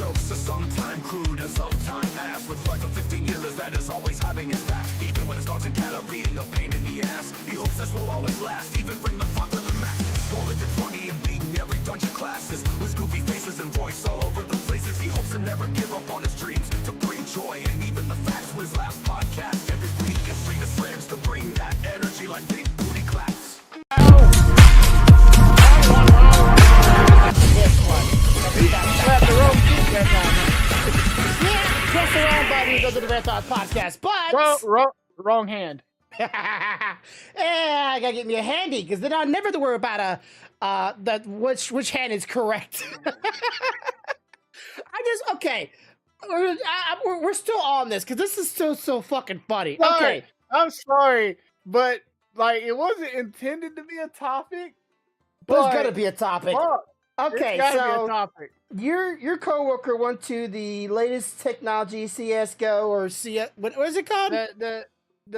jokes, a sometime crude, a sometime ass with like a 15-years that is always having his back. Even when it's causing calorie, a pain in the ass. He hopes this will always last, even bring the fun to the max. Rolling to 20 and beating every dungeon classes with goofy faces and voice all over the places. He hopes to never give up on his dreams, to bring joy and even the facts with his last podcast every week, and bring his friends to bring that energy like big booty claps. Press the wrong button, go to the Red Thought Podcast, but wrong hand. I gotta get me a handy because then I'll never have to worry about which hand is correct. Okay. We're still on this because this is still so fucking funny. Sorry. Okay, I'm sorry, but like it wasn't intended to be a topic. but it's gonna be a topic. Fuck, Okay, it's gotta be a so topic. your coworker went to the latest technology CS:GO or what is it called? The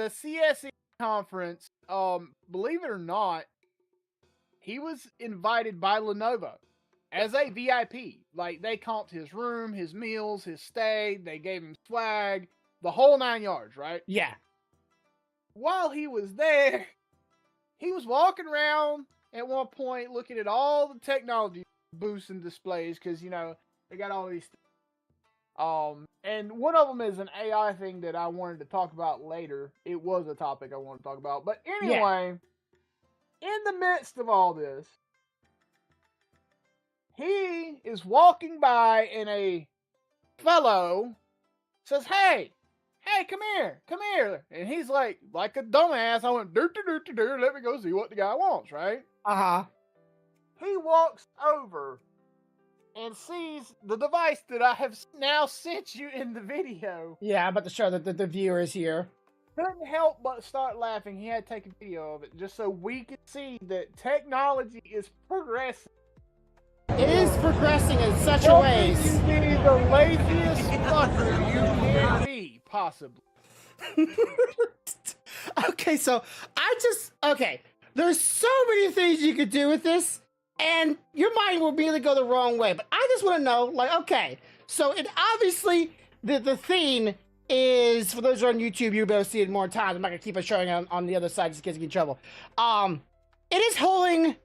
CSE conference. Believe it or not, he was invited by Lenovo as a VIP. Like they comped his room, his meals, his stay. They gave him swag, the whole 9 yards. Right. Yeah. While he was there, he was walking around at one point looking at all the technology booths and displays because, you know, they got all these and one of them is an AI thing that I wanted to talk about later. It was a topic I wanted to talk about. But anyway, in the midst of all this, he is walking by and a fellow says, hey, come here. And he's like a dumbass. I went, let me go see what the guy wants, right? Uh-huh. He walks over and sees the device that I have now sent you in the video. Yeah, I'm about to show the viewers here. Couldn't help but start laughing. He had to take a video of it just so we could see that technology is progressing. It is progressing in such a way. You be the laziest fucker you can be, possibly. Okay, so there's so many things you could do with this, and your mind will immediately go the wrong way. But I just want to know, like, okay, so it obviously the theme is, for those who are on YouTube, you'll be able to see it more times. I'm not gonna keep it showing on the other side just in case you get in trouble. It is holding.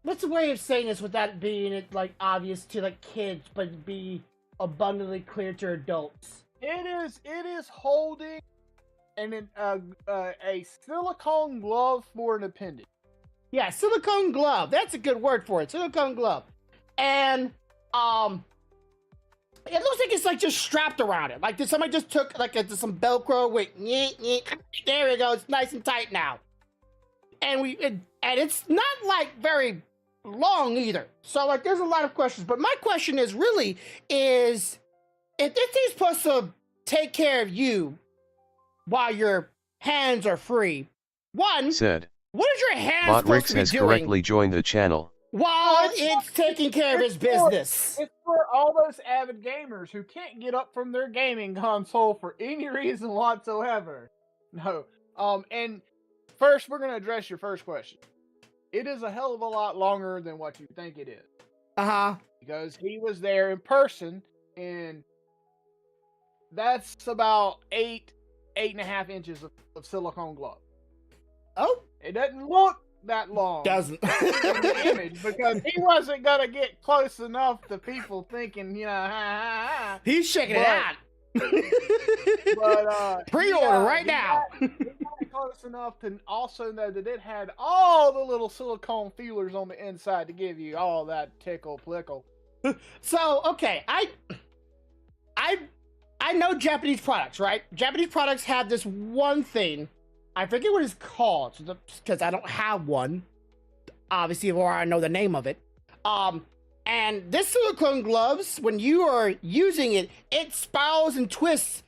What's the way of saying this without being like obvious to like kids, but be abundantly clear to adults? It is holding a silicone glove for an appendage. Yeah, silicone glove. That's a good word for it. Silicone glove. And it looks like it's like just strapped around it. Like somebody just took like some Velcro with there we go. It's nice and tight now. And it's not like very long either. So like there's a lot of questions. But my question is if this thing's supposed to take care of you while your hands are free, what is your hands supposed to be has doing correctly joined the channel while it's taking care of his business? It's for all those avid gamers who can't get up from their gaming console for any reason whatsoever. No. And first, we're going to address your first question. It is a hell of a lot longer than what you think it is. Uh-huh. Because he was there in person, and that's about 8.5 inches of silicone glove. Oh. It doesn't look that long. Doesn't. In the image, because he wasn't going to get close enough to people thinking, you know, He's shaking it out. But pre-order right now. He got close enough to also know that it had all the little silicone feelers on the inside to give you all that tickle plickle. So okay, I know Japanese products, right? Japanese products have this one thing. I forget what it's called because I don't have one, obviously, or I know the name of it. And this silicone gloves, when you are using it, it spirals and twists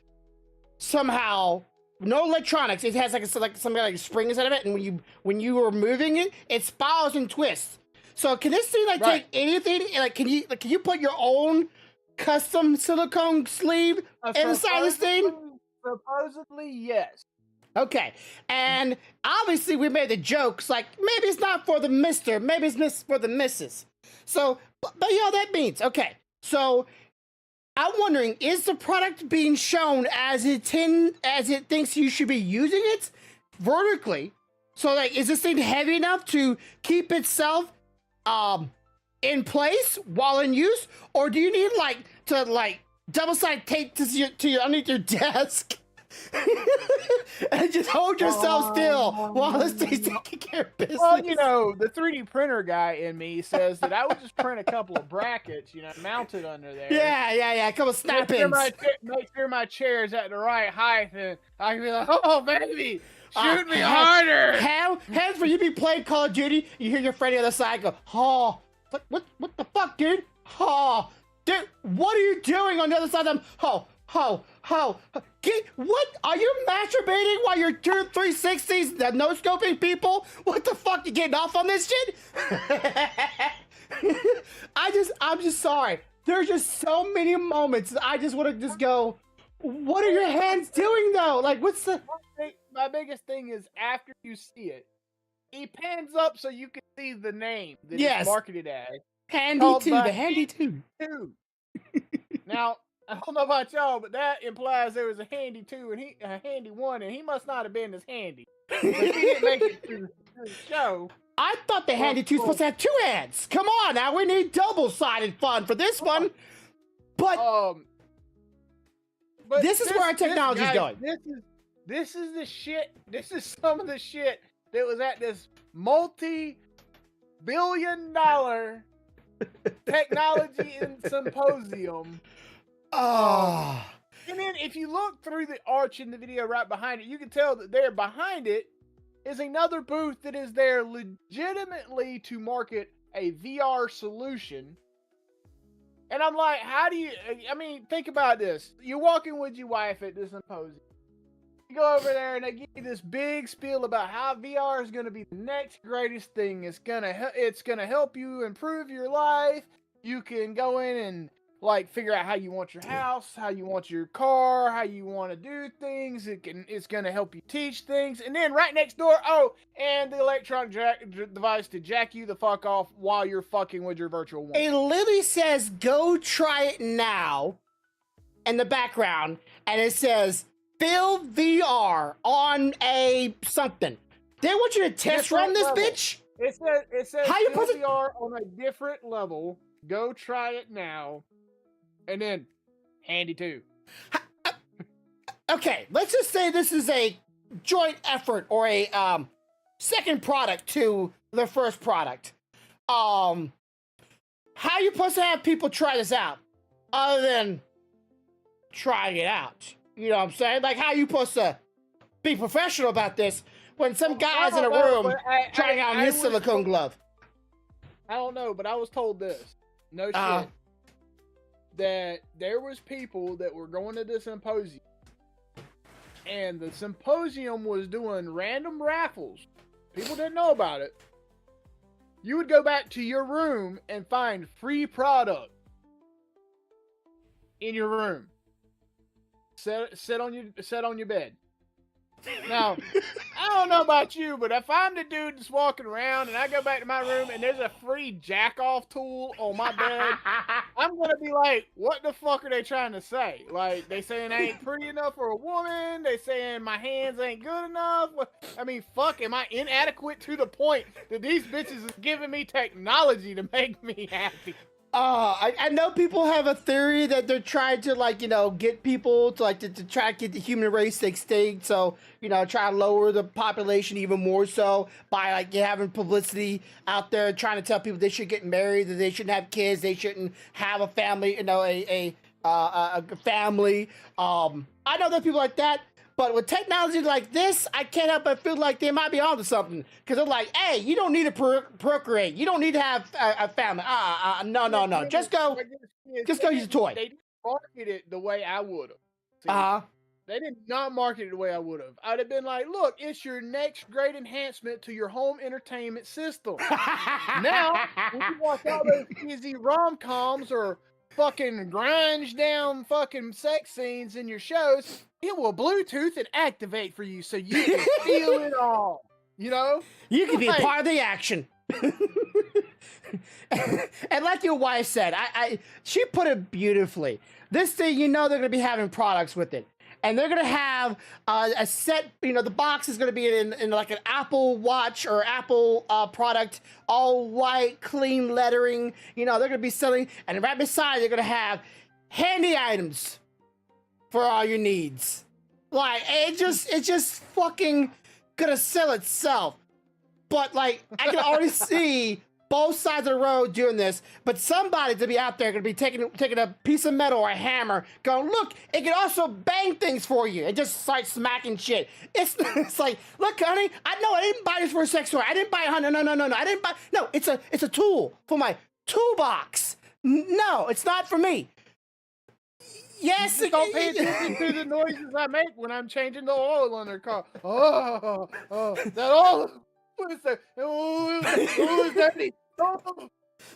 somehow. No electronics. It has like some kind of like spring inside of it, and when you are moving it, it spirals and twists. So can this thing like take anything? Like can you put your own custom silicone sleeve inside this thing? Supposedly, yes. Okay, and obviously we made the jokes like maybe it's not for the mister, maybe it's for the missus. So, but you know that means okay. So I'm wondering, is the product being shown as it thinks you should be using it vertically? So like, is this thing heavy enough to keep itself in place while in use, or do you need to double-sided tape to your underneath your desk and just hold yourself still while this thing's taking care of business? Well, you know, the 3D printer guy in me says that I would just print a couple of brackets, you know, mounted under there. Yeah. A couple snap-ins. Make sure my chair's at the right height, and I can be like, oh, baby, shoot me harder. Hands where you be playing Call of Duty, you hear your friend on the other side go, oh, what the fuck, dude? Oh, dude, what are you doing on the other side of them? What? Are you masturbating while you're doing 360s, the no-scoping people? What the fuck, you getting off on this shit? I'm just sorry. There's just so many moments I just want to just go, what are your hands doing though? Like, what's the... My biggest thing is after you see it, he pans up so you can see the name that it's marketed as. Handy 2, the Handy 2. Now, I don't know about y'all, but that implies there was a Handy 2 and a Handy 1, and he must not have been as handy. But he didn't make it through the show. I thought the Handy 2 was supposed to have 2 hands. Come on, now we need double-sided fun for this one. But this is where our technology is going. This is the shit. This is some of the shit that was at this multi-billion-dollar technology and symposium. Oh. And then if you look through the arch in the video right behind it, you can tell that there behind it is another booth that is there legitimately to market a VR solution. And I'm like, how do you, I mean, think about this. You're walking with your wife at this symposium. You go over there and they give you this big spiel about how VR is going to be the next greatest thing. It's going to help you improve your life. You can go in and like figure out how you want your house, how you want your car, how you want to do things. It's going to help you teach things. And then right next door, and the electronic device to jack you the fuck off while you're fucking with your virtual one. It literally says, go try it now in the background. And it says, Phil VR on a something. They want you to test run this bitch? It says how you Phil put VR on a different level. Go try it now. And then, Handy 2. Okay, let's just say this is a joint effort or a second product to the first product. How you supposed to have people try this out other than trying it out? You know what I'm saying? Like, how you supposed to be professional about this when some guy's in a room trying out his silicone glove? I don't know, but I was told this. No shit. That there was people that were going to the symposium, and the symposium was doing random raffles. People didn't know about it. You would go back to your room and find free product in your room. Sit on your bed. Now, I don't know about you, but if I'm the dude that's walking around and I go back to my room and there's a free jack-off tool on my bed, I'm going to be like, what the fuck are they trying to say? Like, they saying I ain't pretty enough for a woman? They saying my hands ain't good enough? I mean, fuck, am I inadequate to the point that these bitches is giving me technology to make me happy? I know people have a theory that they're trying to, like, you know, get people to, like, to try to get the human race extinct. So, you know, try to lower the population even more so by, like, having publicity out there trying to tell people they should get married, that they shouldn't have kids, they shouldn't have a family, you know, a family. I know there are people like that. But with technology like this, I can't help but feel like they might be onto something. Because they're like, hey, you don't need to procreate. You don't need to have a family. No. Just go use a toy. They didn't market it the way I would have. They did not market it the way I would have. I'd have been like, look, it's your next great enhancement to your home entertainment system. Now, when you watch all those cheesy rom-coms or fucking grunge down fucking sex scenes in your shows, it will Bluetooth and activate for you so you can feel it all. You know? You can be a part of the action. And like your wife said, she put it beautifully. This thing, you know, they're going to be having products with it. And they're going to have a set, you know, the box is going to be in like an Apple Watch or Apple product, all white, clean lettering. You know, they're going to be selling, and right beside, they're going to have handy items for all your needs. Like, it's just fucking going to sell itself. But, like, I can already see both sides of the road doing this, but somebody to be out there going to be taking a piece of metal or a hammer, going, look, it can also bang things for you, and just start smacking shit. It's like, look, honey, I didn't buy this for a sex toy. I didn't buy it, honey. No, I didn't buy. No, it's a tool for my toolbox. No, it's not for me. Yes, don't pay attention to the noises I make when I'm changing the oil on their car. Oh, that oil. What is that? Oh, it's dirty. Oh,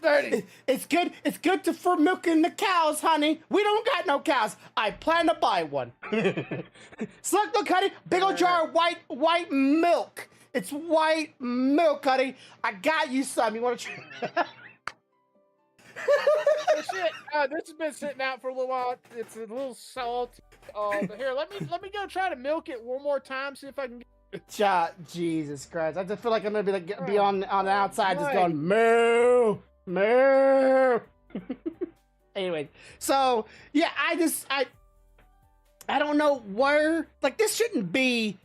dirty. It's good. It's good for milking the cows, honey. We don't got no cows. I plan to buy one. So look, honey, big old jar of white milk. It's white milk, honey. I got you some. You want to try? Oh, shit. This has been sitting out for a little while. It's a little salty. But here, let me go try to milk it one more time. See if I can get. Jesus Christ! I just feel like I'm gonna be on the outside, just going moo moo. Anyway, so yeah, I don't know where, like, this shouldn't be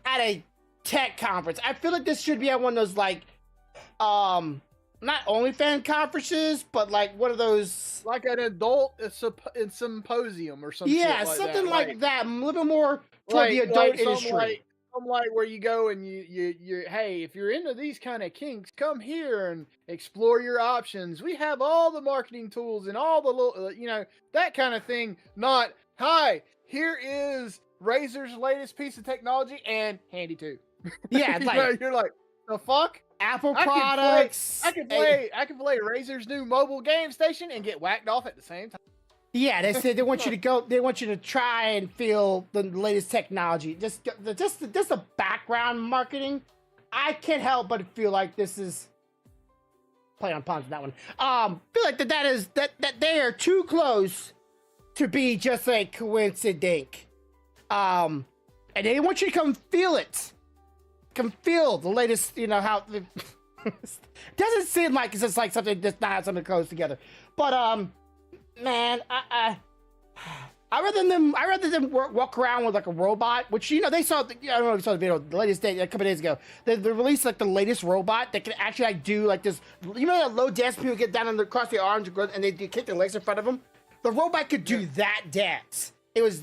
at a tech conference. I feel like this should be at one of those, like, not OnlyFans conferences, but like one of those, like an adult symposium or something. Yeah, like something that. like that. A little more toward the adult industry. Like where you go and you hey, if you're into these kind of kinks, come here and explore your options. We have all the marketing tools and all the little, you know, that kind of thing. Not, hi, here is Razer's latest piece of technology and handy too. Yeah, like, you're like, the fuck? Apple products. I can play Razer's new mobile game station and get whacked off at the same time. Yeah, they said they want you to go. They want you to try and feel the latest technology. Just the background marketing. I can't help but feel like this is play on puns on that one. Feel like that they are too close to be just a coincidence. And they want you to come feel it. Come feel the latest. You know how. Doesn't seem like it's just like something that's not something close together, but man, I rather than walk around with like a robot, which, you know, they saw. I don't know if you saw the video the latest day, a couple days ago. They released like the latest robot that can actually like do like this. You know that low dance people get down across the arms and they kick their legs in front of them. The robot could do that dance. It was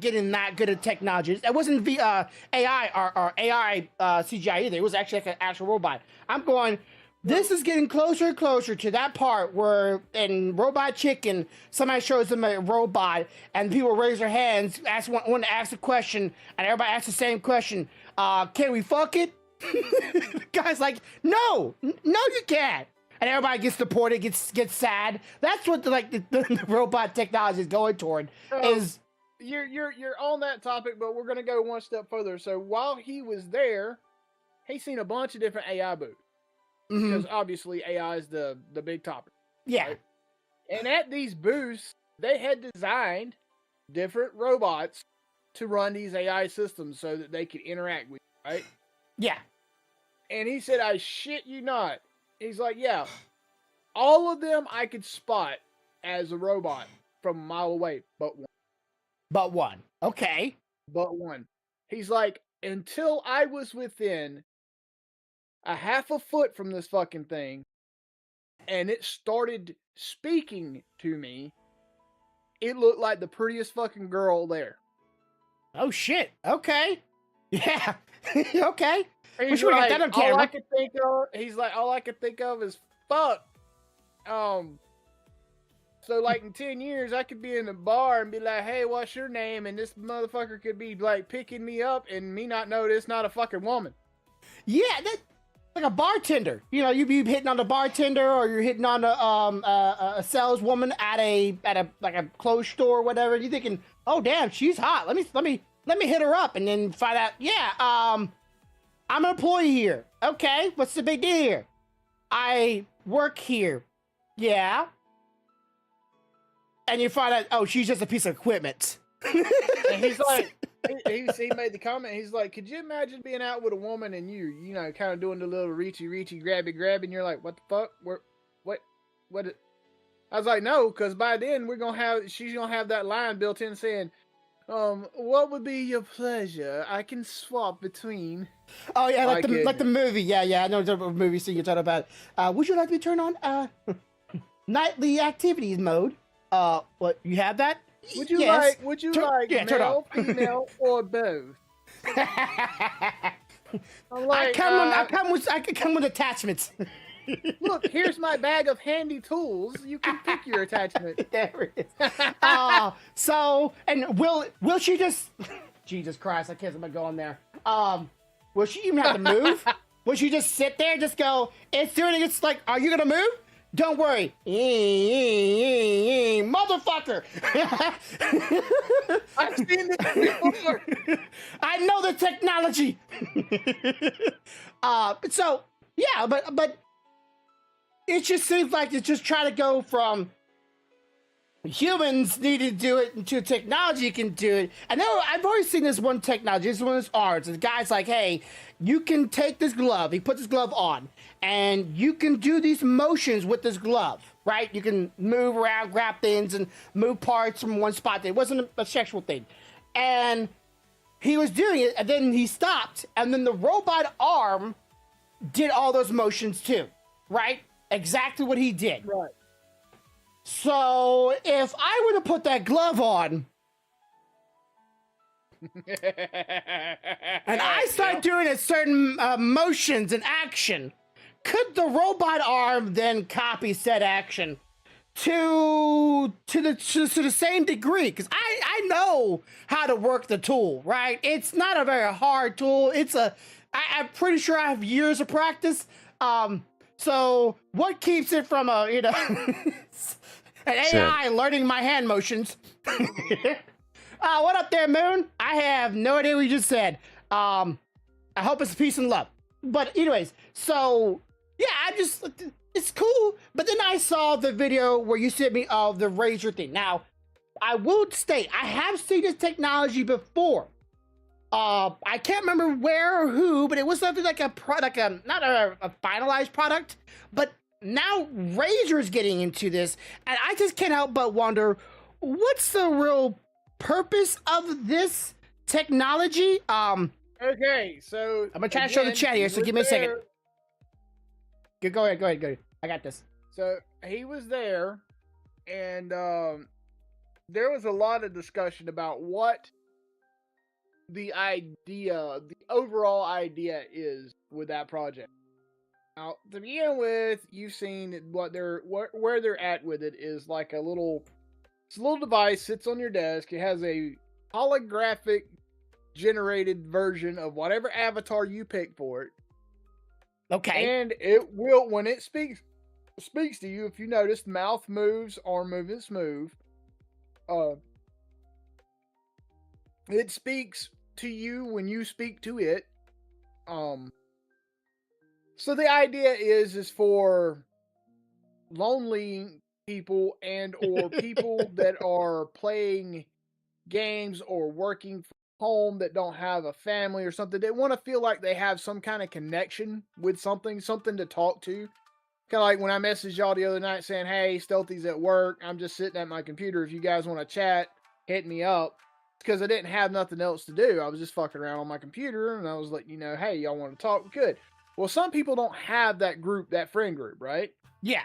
getting that good at technology. It wasn't AI or AI CGI either. It was actually like an actual robot. I'm going. This is getting closer and closer to that part where in Robot Chicken, somebody shows them a robot and people raise their hands, want to ask a question, and everybody asks the same question. Can we fuck it? The guy's like, no, you can't. And everybody gets deported, gets sad. That's what the robot technology is going toward. Is you're on that topic, but we're gonna go one step further. So while he was there, he's seen a bunch of different AI booths. Because obviously AI is the big topic. Yeah. Right? And at these booths, they had designed different robots to run these AI systems so that they could interact with you, right? Yeah. And he said, I shit you not. He's like, yeah, all of them I could spot as a robot from a mile away, but one. But one. Okay. But one. He's like, until I was within a half a foot from this fucking thing, and it started speaking to me, it looked like the prettiest fucking girl there. Oh shit. Okay. Yeah. Okay. He's like, like, that on camera. all I could think of, he's like, all I could think of is fuck. So like in 10 years, I could be in a bar and be like, hey, what's your name? And this motherfucker could be like picking me up and me not know this not a fucking woman. Yeah, that like a bartender. You know, you be hitting on the bartender, or you're hitting on a saleswoman at a like a clothes store or whatever. And you're thinking, oh damn, she's hot. Let me hit her up, and then find out. Yeah, I'm an employee here. Okay, what's the big deal here? I work here. Yeah. And you find out, oh, she's just a piece of equipment. And he's like, he made the comment. He's like, could you imagine being out with a woman and you know, kind of doing the little reachy, grabby, and you're like, what the fuck? What? I was like, no, because by then she's gonna have that line built in saying, what would be your pleasure? I can swap between. Oh yeah, like the movie. Yeah. I know the movie scene you're talking about. Would you like me to turn on nightly activities mode? What, you have that? Would you yes. like male, female, or both? Like, I can come with attachments. Look, here's my bag of handy tools. You can pick your attachment. There it is. So, and will she just? Jesus Christ! I can't let go on there. Will she even have to move? Will she just sit there, just go? It's doing it. It's like, are you gonna move? Don't worry, motherfucker. I've seen this before. I know the technology. So yeah, but it just seems like it's just trying to go from humans need to do it into technology can do it. I know I've always seen this one technology. This one is ours. The guy's like, hey, you can take this glove. He puts his glove on, and you can do these motions with this glove, right? You can move around, grab things, and move parts from one spot. It wasn't a sexual thing. And he was doing it, and then he stopped, and then the robot arm did all those motions too, right? Exactly what he did. Right. So if I were to put that glove on and I start doing a certain motions and action, could the robot arm then copy said action to the same degree? Because I know how to work the tool, right? It's not a very hard tool. I'm pretty sure I have years of practice. So what keeps it from an AI learning my hand motions? What up there, Moon? I have no idea what you just said. I hope it's peace and love. But anyways, so yeah, it's cool. But then I saw the video where you sent me of the razor thing. Now, I will state, I have seen this technology before. I can't remember where or who, but it was something like not a finalized product, but now Razor's getting into this, and I just can't help but wonder, what's the real purpose of this technology? Okay, so I'm gonna try to show the chat here, so give me a second. Go ahead. I got this. So he was there, and there was a lot of discussion about what the overall idea is with that project. Now, to begin with, you've seen where they're at with it is like a little device sits on your desk. It has a holographic generated version of whatever avatar you pick for it. Okay. And it will, when it speaks to you, if you notice, mouth moves, arm movements move. It speaks to you when you speak to it. So the idea is for lonely people and or people that are playing games or working from home that don't have a family or something. They want to feel like they have some kind of connection with something to talk to. Kind of like when I messaged y'all the other night saying, hey, Stealthy's at work. I'm just sitting at my computer. If you guys want to chat, hit me up. Because I didn't have nothing else to do. I was just fucking around on my computer, and I was letting you know, hey, y'all want to talk? We could. Well, some people don't have that group, that friend group, right? Yeah.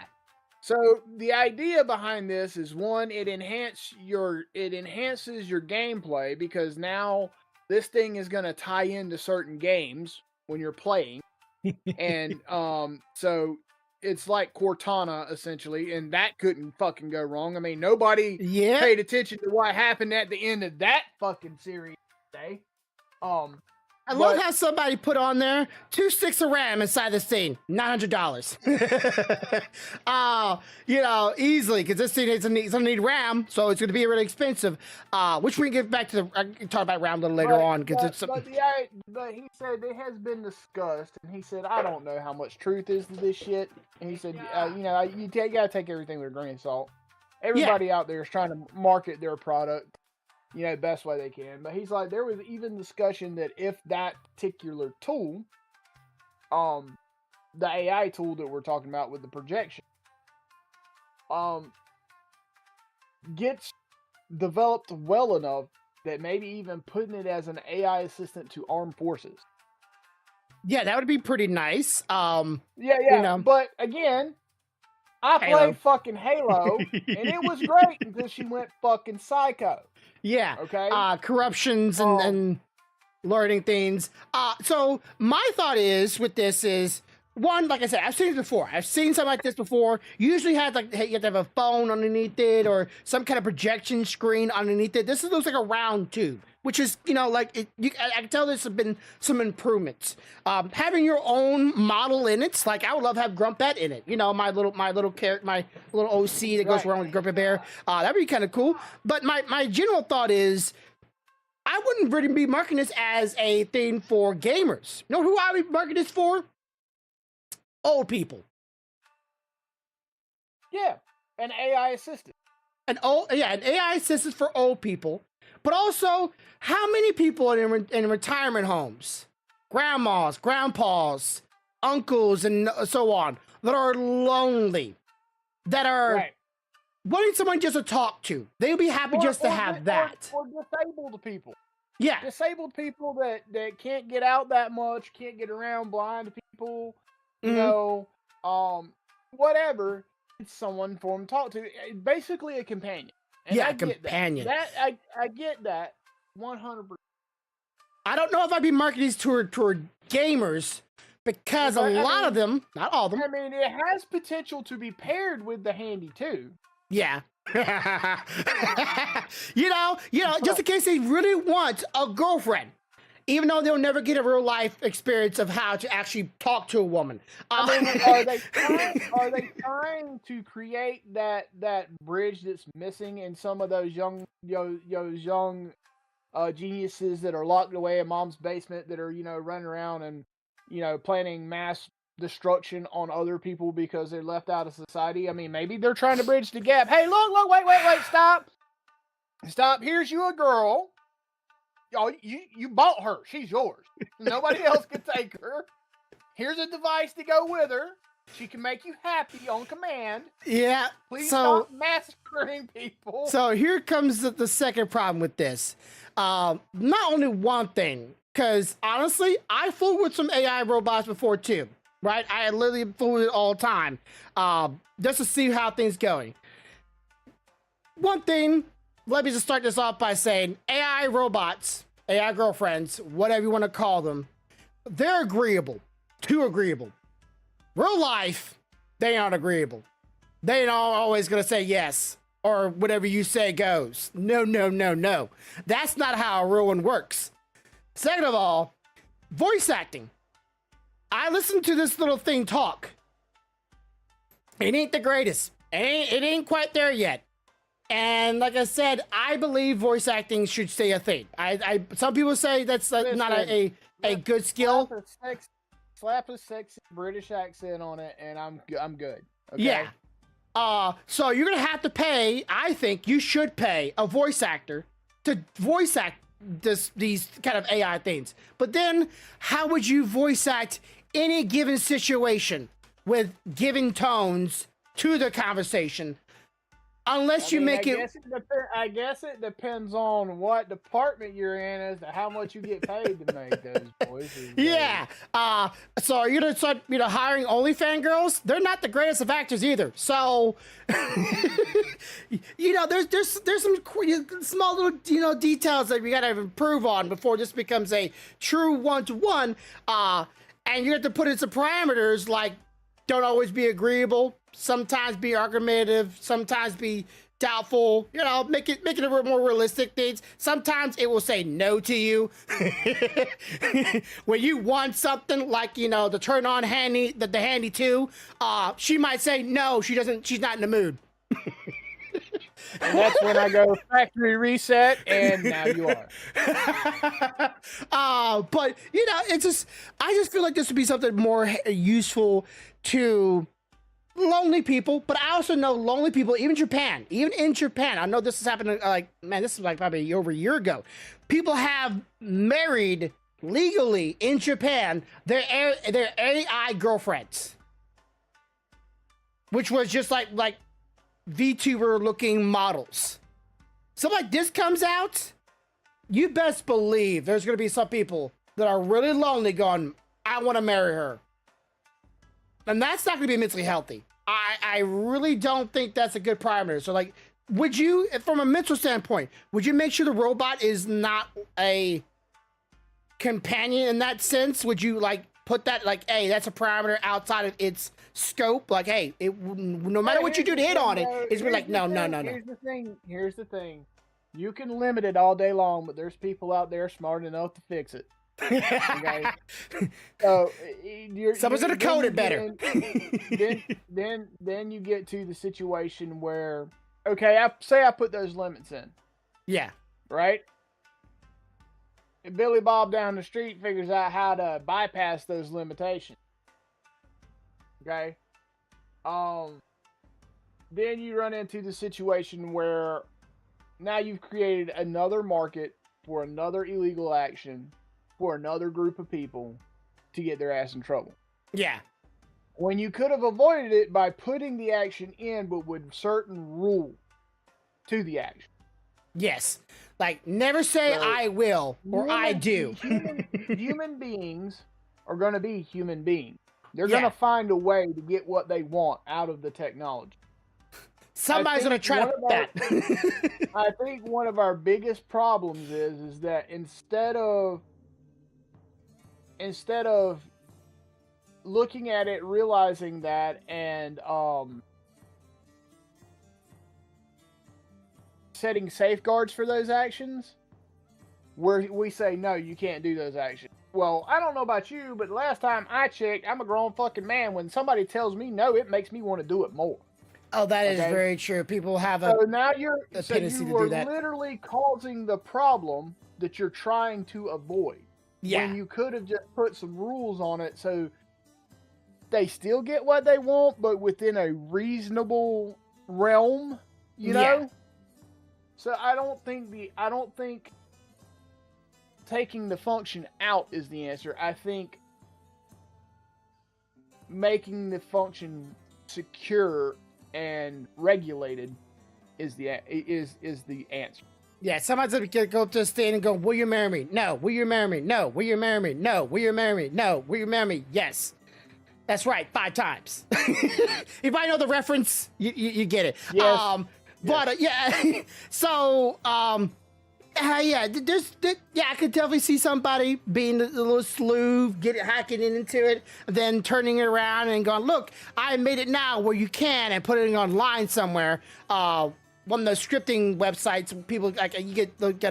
So the idea behind this is, one, it enhances your gameplay, because now this thing is going to tie into certain games when you're playing. And so it's like Cortana, essentially, and that couldn't fucking go wrong. I mean, nobody paid attention to what happened at the end of that fucking series today. I love But- how somebody put on there 2 sticks of RAM inside the scene, $900. You know, easily, because this thing is gonna need RAM, so it's gonna be really expensive. Which we can get back to the. I can talk about RAM a little later on, because it's but he said it has been discussed, and he said I don't know how much truth is to this shit. And he said, you know, you gotta take everything with a grain of salt. Everybody out there is trying to market their product, you know, the best way they can. But he's like, there was even discussion that if that particular tool, the AI tool that we're talking about with the projection, gets developed well enough that maybe even putting it as an AI assistant to armed forces. Yeah, that would be pretty nice. Yeah. You know. But again, I Halo. played fucking Halo, and it was great until she went fucking psycho. Yeah. Okay. Corruptions and learning things. So my thought is with this is, one, like I said, I've seen it before. I've seen something like this before. Usually had like, hey, you have to have a phone underneath it or some kind of projection screen underneath it. This looks like a round tube, which is, you know, like I can tell there's been some improvements. Having your own model in it, like I would love to have Grumpet in it. You know, my little character, my little OC that goes around with Grumpet Bear. That'd be kind of cool. But my general thought is, I wouldn't really be marketing this as a thing for gamers. You know who I would market this for? Old people. Yeah, an AI assistant. An AI assistant for old people, but also how many people in retirement homes, grandmas, grandpas, uncles, and so on, that are lonely, that are wanting someone just to talk to. They would be happy just to have that. Or disabled people. Yeah. Disabled people that can't get out that much, can't get around, blind people, you know, whatever. It's someone for them to talk to. Basically a companion. And Yeah, I a companion. I get that 100%. I don't know if I'd be marketing these toward gamers, because a lot of them, not all of them. I mean, it has potential to be paired with the handy too. Yeah. you know, just in case they really want a girlfriend, even though they'll never get a real life experience of how to actually talk to a woman. I mean, are they trying to create that bridge that's missing in some of those young geniuses that are locked away in mom's basement, that are, you know, running around and, you know, planning mass destruction on other people because they're left out of society? I mean, maybe they're trying to bridge the gap. Hey, look, wait, stop. Here's you a girl. Oh, you bought her. She's yours. Nobody else can take her. Here's a device to go with her. She can make you happy on command. Yeah. Please stop massacring people. So here comes the second problem with this. Not only one thing, because honestly, I fooled with some AI robots before too, right? I literally fooled with it all the time, just to see how things going. One thing, let me just start this off by saying AI robots, AI girlfriends, whatever you want to call them, they're agreeable, too agreeable. Real life, they aren't agreeable. They ain't always gonna say yes, or whatever you say goes. No. That's not how a real one works. Second of all, voice acting. I listened to this little thing talk. It ain't the greatest. It ain't quite there yet. And like I said, I believe voice acting should stay a thing. Some people say that's not a good skill. Slap a sexy British accent on it, and I'm good. Okay? Yeah. So you're gonna have to pay. I think you should pay a voice actor to voice act these kind of AI things. But then, how would you voice act any given situation with given tones to the conversation? Unless you make it. I guess it depends on what department you're in as to how much you get paid to make those voices. Yeah. So are you gonna start, hiring OnlyFans girls? They're not the greatest of actors either. So, there's some small little details that we gotta improve on before this becomes a true one-to-one. And you have to put in some parameters like don't always be agreeable. sometimes be argumentative, sometimes be doubtful, you know, make it a little more realistic things. Sometimes it will say no to you. When you want something like, you know, the turn on handy, the handy 2, she might say no, she's not in the mood. And that's when I go factory reset, and now you are. But you know, I just feel like this would be something more useful to lonely people. But I also know lonely people, even in Japan. I know this is happening. Like, man, this is like probably over a year ago. People have married legally in Japan their AI girlfriends, which was just like VTuber looking models. Something like this comes out, you best believe there's going to be some people that are really lonely going, I want to marry her. And that's not going to be mentally healthy. I really don't think that's a good parameter. So like, would you, from a mental standpoint, would you make sure the robot is not a companion in that sense? Would you like put that like, hey, that's a parameter outside of its scope? Like, hey, no matter what you do to hit on it, it's like, no. Here's the thing. You can limit it all day long, but there's people out there smart enough to fix it. Okay? So someone's gonna code it better. Then you get to the situation where, okay, I put those limits in. Yeah. Right? And Billy Bob down the street figures out how to bypass those limitations. Okay? Then you run into the situation where now you've created another market for another illegal action for another group of people to get their ass in trouble. Yeah. When you could have avoided it by putting the action in, but with certain rules to the action. Yes. Like, never say I will or I do. Human beings are going to be human beings. They're going to find a way to get what they want out of the technology. Somebody's going to try to put that. I think one of our biggest problems is that instead of looking at it, realizing that, and setting safeguards for those actions, where we say, no, you can't do those actions. Well, I don't know about you, but last time I checked, I'm a grown fucking man. When somebody tells me no, it makes me want to do it more. Oh, that is very true. People have a tendency to do that. Literally causing the problem that you're trying to avoid. Yeah. When you could have just put some rules on it so they still get what they want, but within a reasonable realm, you know? Yeah. So I don't think taking the function out is the answer. I think making the function secure and regulated is the answer. Yeah, somebody's gonna go up to the stand and go, will you marry me? No. Will you marry me? No. Will you marry me? No. Will you marry me? No. Will you marry me? Yes. That's right, 5 times. If I know the reference, you get it. Yes. But yeah, so yeah, I could definitely see somebody being a little sleuth, hacking into it, then turning it around and going, look, I made it now where you can, and put it online somewhere. One of those scripting websites, people like you get like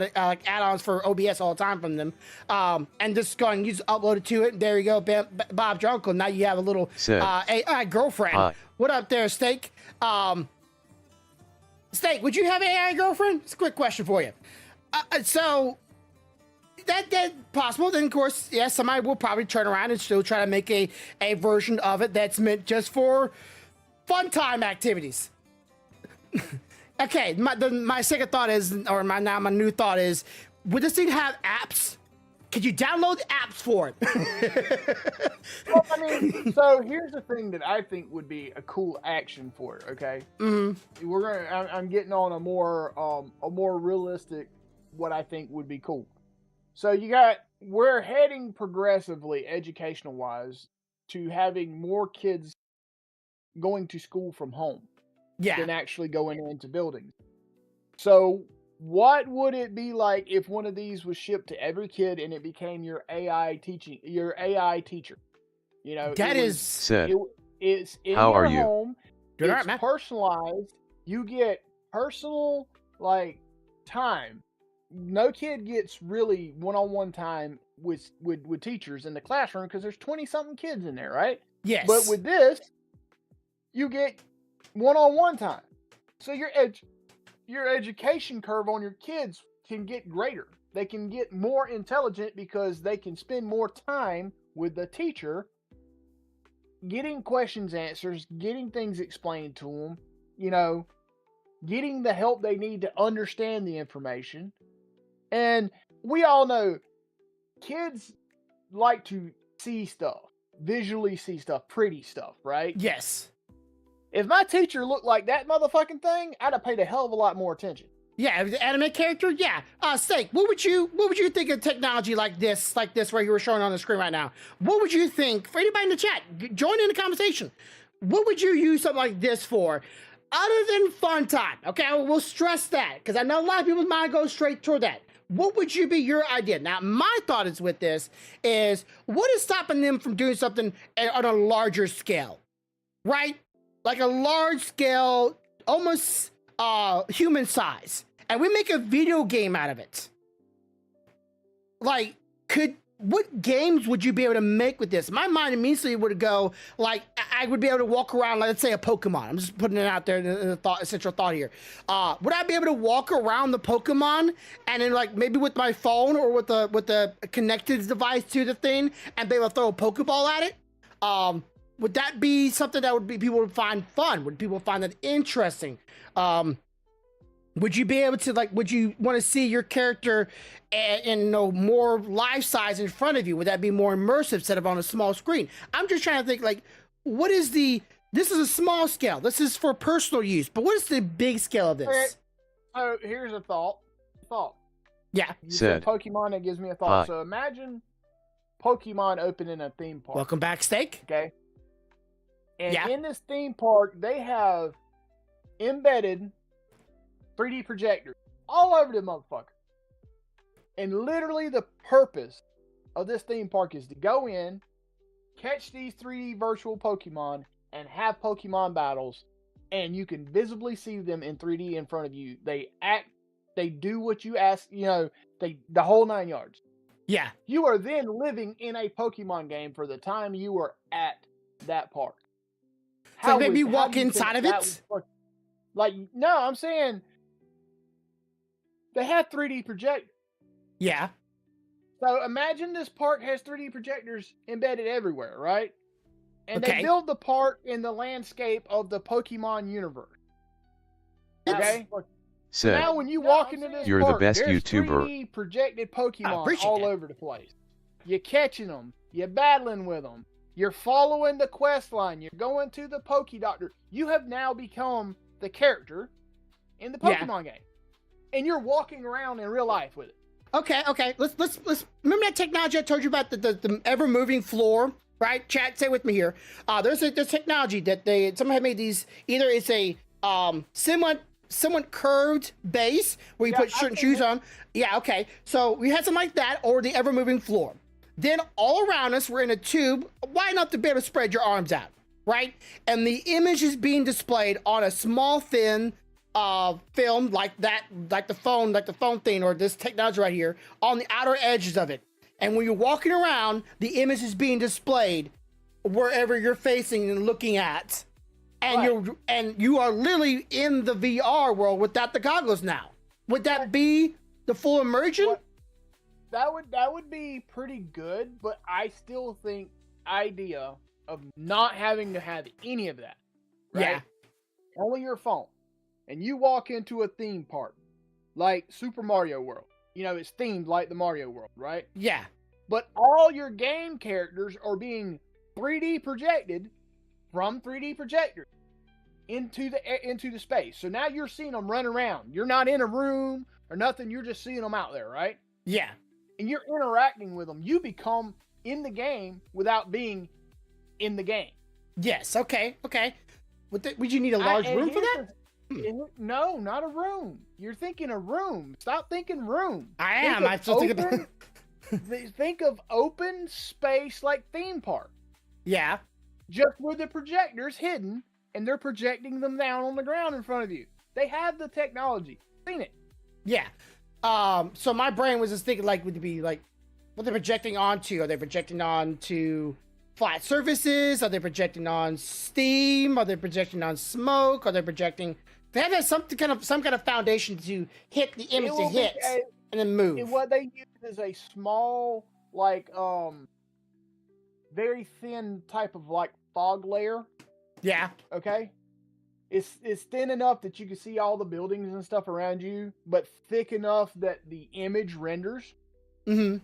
add-ons for OBS all the time from them, and just going, you just upload it to it. There you go, Bob's your uncle. Now you have a little AI girlfriend. What up there, Steak? Steak, would you have an AI girlfriend? It's a quick question for you. So that's possible. Then of course, yeah, somebody will probably turn around and still try to make a version of it that's meant just for fun time activities. Okay, my second thought is, or my new thought is, would this thing have apps? Could you download apps for it? Well, I mean, so here's the thing that I think would be a cool action for it. Okay, I'm getting on a more realistic, what I think would be cool. So we're heading progressively, educational wise, to having more kids going to school from home. Yeah. Than actually going into buildings. So what would it be like if one of these was shipped to every kid and it became your AI teacher? You know, Sid, it's in how your are you? home. Good it's art, man. personalized. You get personal like time. No kid gets really one-on-one time with teachers in the classroom because there's 20-something kids in there, right? Yes. But with this, you get one-on-one time. So your education curve on your kids can get greater. They can get more intelligent because they can spend more time with the teacher, getting questions answers, getting things explained to them, you know, getting the help they need to understand the information. And we all know kids like to see stuff, visually see stuff, pretty stuff, right? Yes. If my teacher looked like that motherfucking thing, I'd have paid a hell of a lot more attention. Yeah, the anime character. Yeah, Steak. What would you think of technology like this where you were showing on the screen right now? What would you think for anybody in the chat? Join in the conversation. What would you use something like this for, other than fun time? Okay, we'll stress that because I know a lot of people's mind goes straight toward that. What would you be your idea? Now, my thought is with this is what is stopping them from doing something on a larger scale, right? Like a large scale, almost human size, and we make a video game out of it. Like, what games would you be able to make with this? My mind immediately would go like I would be able to walk around, let's say a Pokemon. I'm just putting it out there in the essential thought here. Would I be able to walk around the Pokemon and then like maybe with my phone or with the connected device to the thing and be able to throw a Pokeball at it? Would that be something that people would find fun? Would people find that interesting? Would you be able to would you want to see your character in more life size in front of you? Would that be more immersive instead of on a small screen? I'm just trying to think what is this is a small scale. This is for personal use, but what is the big scale of this? Okay. So here's a thought. Yeah. You said Pokemon, that gives me a thought. So imagine Pokemon opening a theme park. Welcome back, Steak. Okay. And in this theme park, they have embedded 3D projectors all over the motherfucker. And literally the purpose of this theme park is to go in, catch these 3D virtual Pokemon, and have Pokemon battles, and you can visibly see them in 3D in front of you. They do what you ask, the whole 9 yards. Yeah. You are then living in a Pokemon game for the time you are at that park. So maybe you walk inside of it? No, I'm saying they have 3D projectors. Yeah. So imagine this park has 3D projectors embedded everywhere, right? And they build the park in the landscape of the Pokemon universe. Okay? Said, now when you walk into this you're park, the best there's YouTuber. 3D projected Pokemon all over the place. You're catching them. You're battling with them. You're following the quest line. You're going to the Poke Doctor. You have now become the character in the Pokemon game. And you're walking around in real life with it. Okay. Let's remember that technology I told you about, the ever moving floor, right? Chat, stay with me here. There's technology that someone had made these. Either it's a somewhat curved base where you put certain shoes on. Yeah, okay. So we had something like that, or the ever moving floor. Then all around us, we're in a tube wide enough to be able to spread your arms out, right? And the image is being displayed on a small, thin film like the phone thing, or this technology right here, on the outer edges of it. And when you're walking around, the image is being displayed wherever you're facing and looking at. And you are literally in the VR world without the goggles now. Would that be the full immersion? That would be pretty good, but I still think idea of not having to have any of that. Right? Yeah. Only your phone. And you walk into a theme park like Super Mario World. It's themed like the Mario World, right? Yeah. But all your game characters are being 3D projected from 3D projectors into the space. So now you're seeing them run around. You're not in a room or nothing. You're just seeing them out there, right? Yeah. And you're interacting with them. You become in the game without being in the game. Yes. Okay. Would you need a large room for that? No, not a room. You're thinking a room. Stop thinking room. I am. I'm still thinking about think of open space like theme park. Yeah. Just with the projectors hidden and they're projecting them down on the ground in front of you. They have the technology. Seen it. Yeah. So my brain was just thinking, like, would it be like what they're projecting onto? Are they projecting onto flat surfaces? Are they projecting on steam? Are they projecting on smoke? Are they projecting? They have to have some kind of foundation to hit the image to hit and then move. And what they use is a small, like, very thin type of like fog layer. Yeah. Okay. It's thin enough that you can see all the buildings and stuff around you, but thick enough that the image renders. Mm-hmm.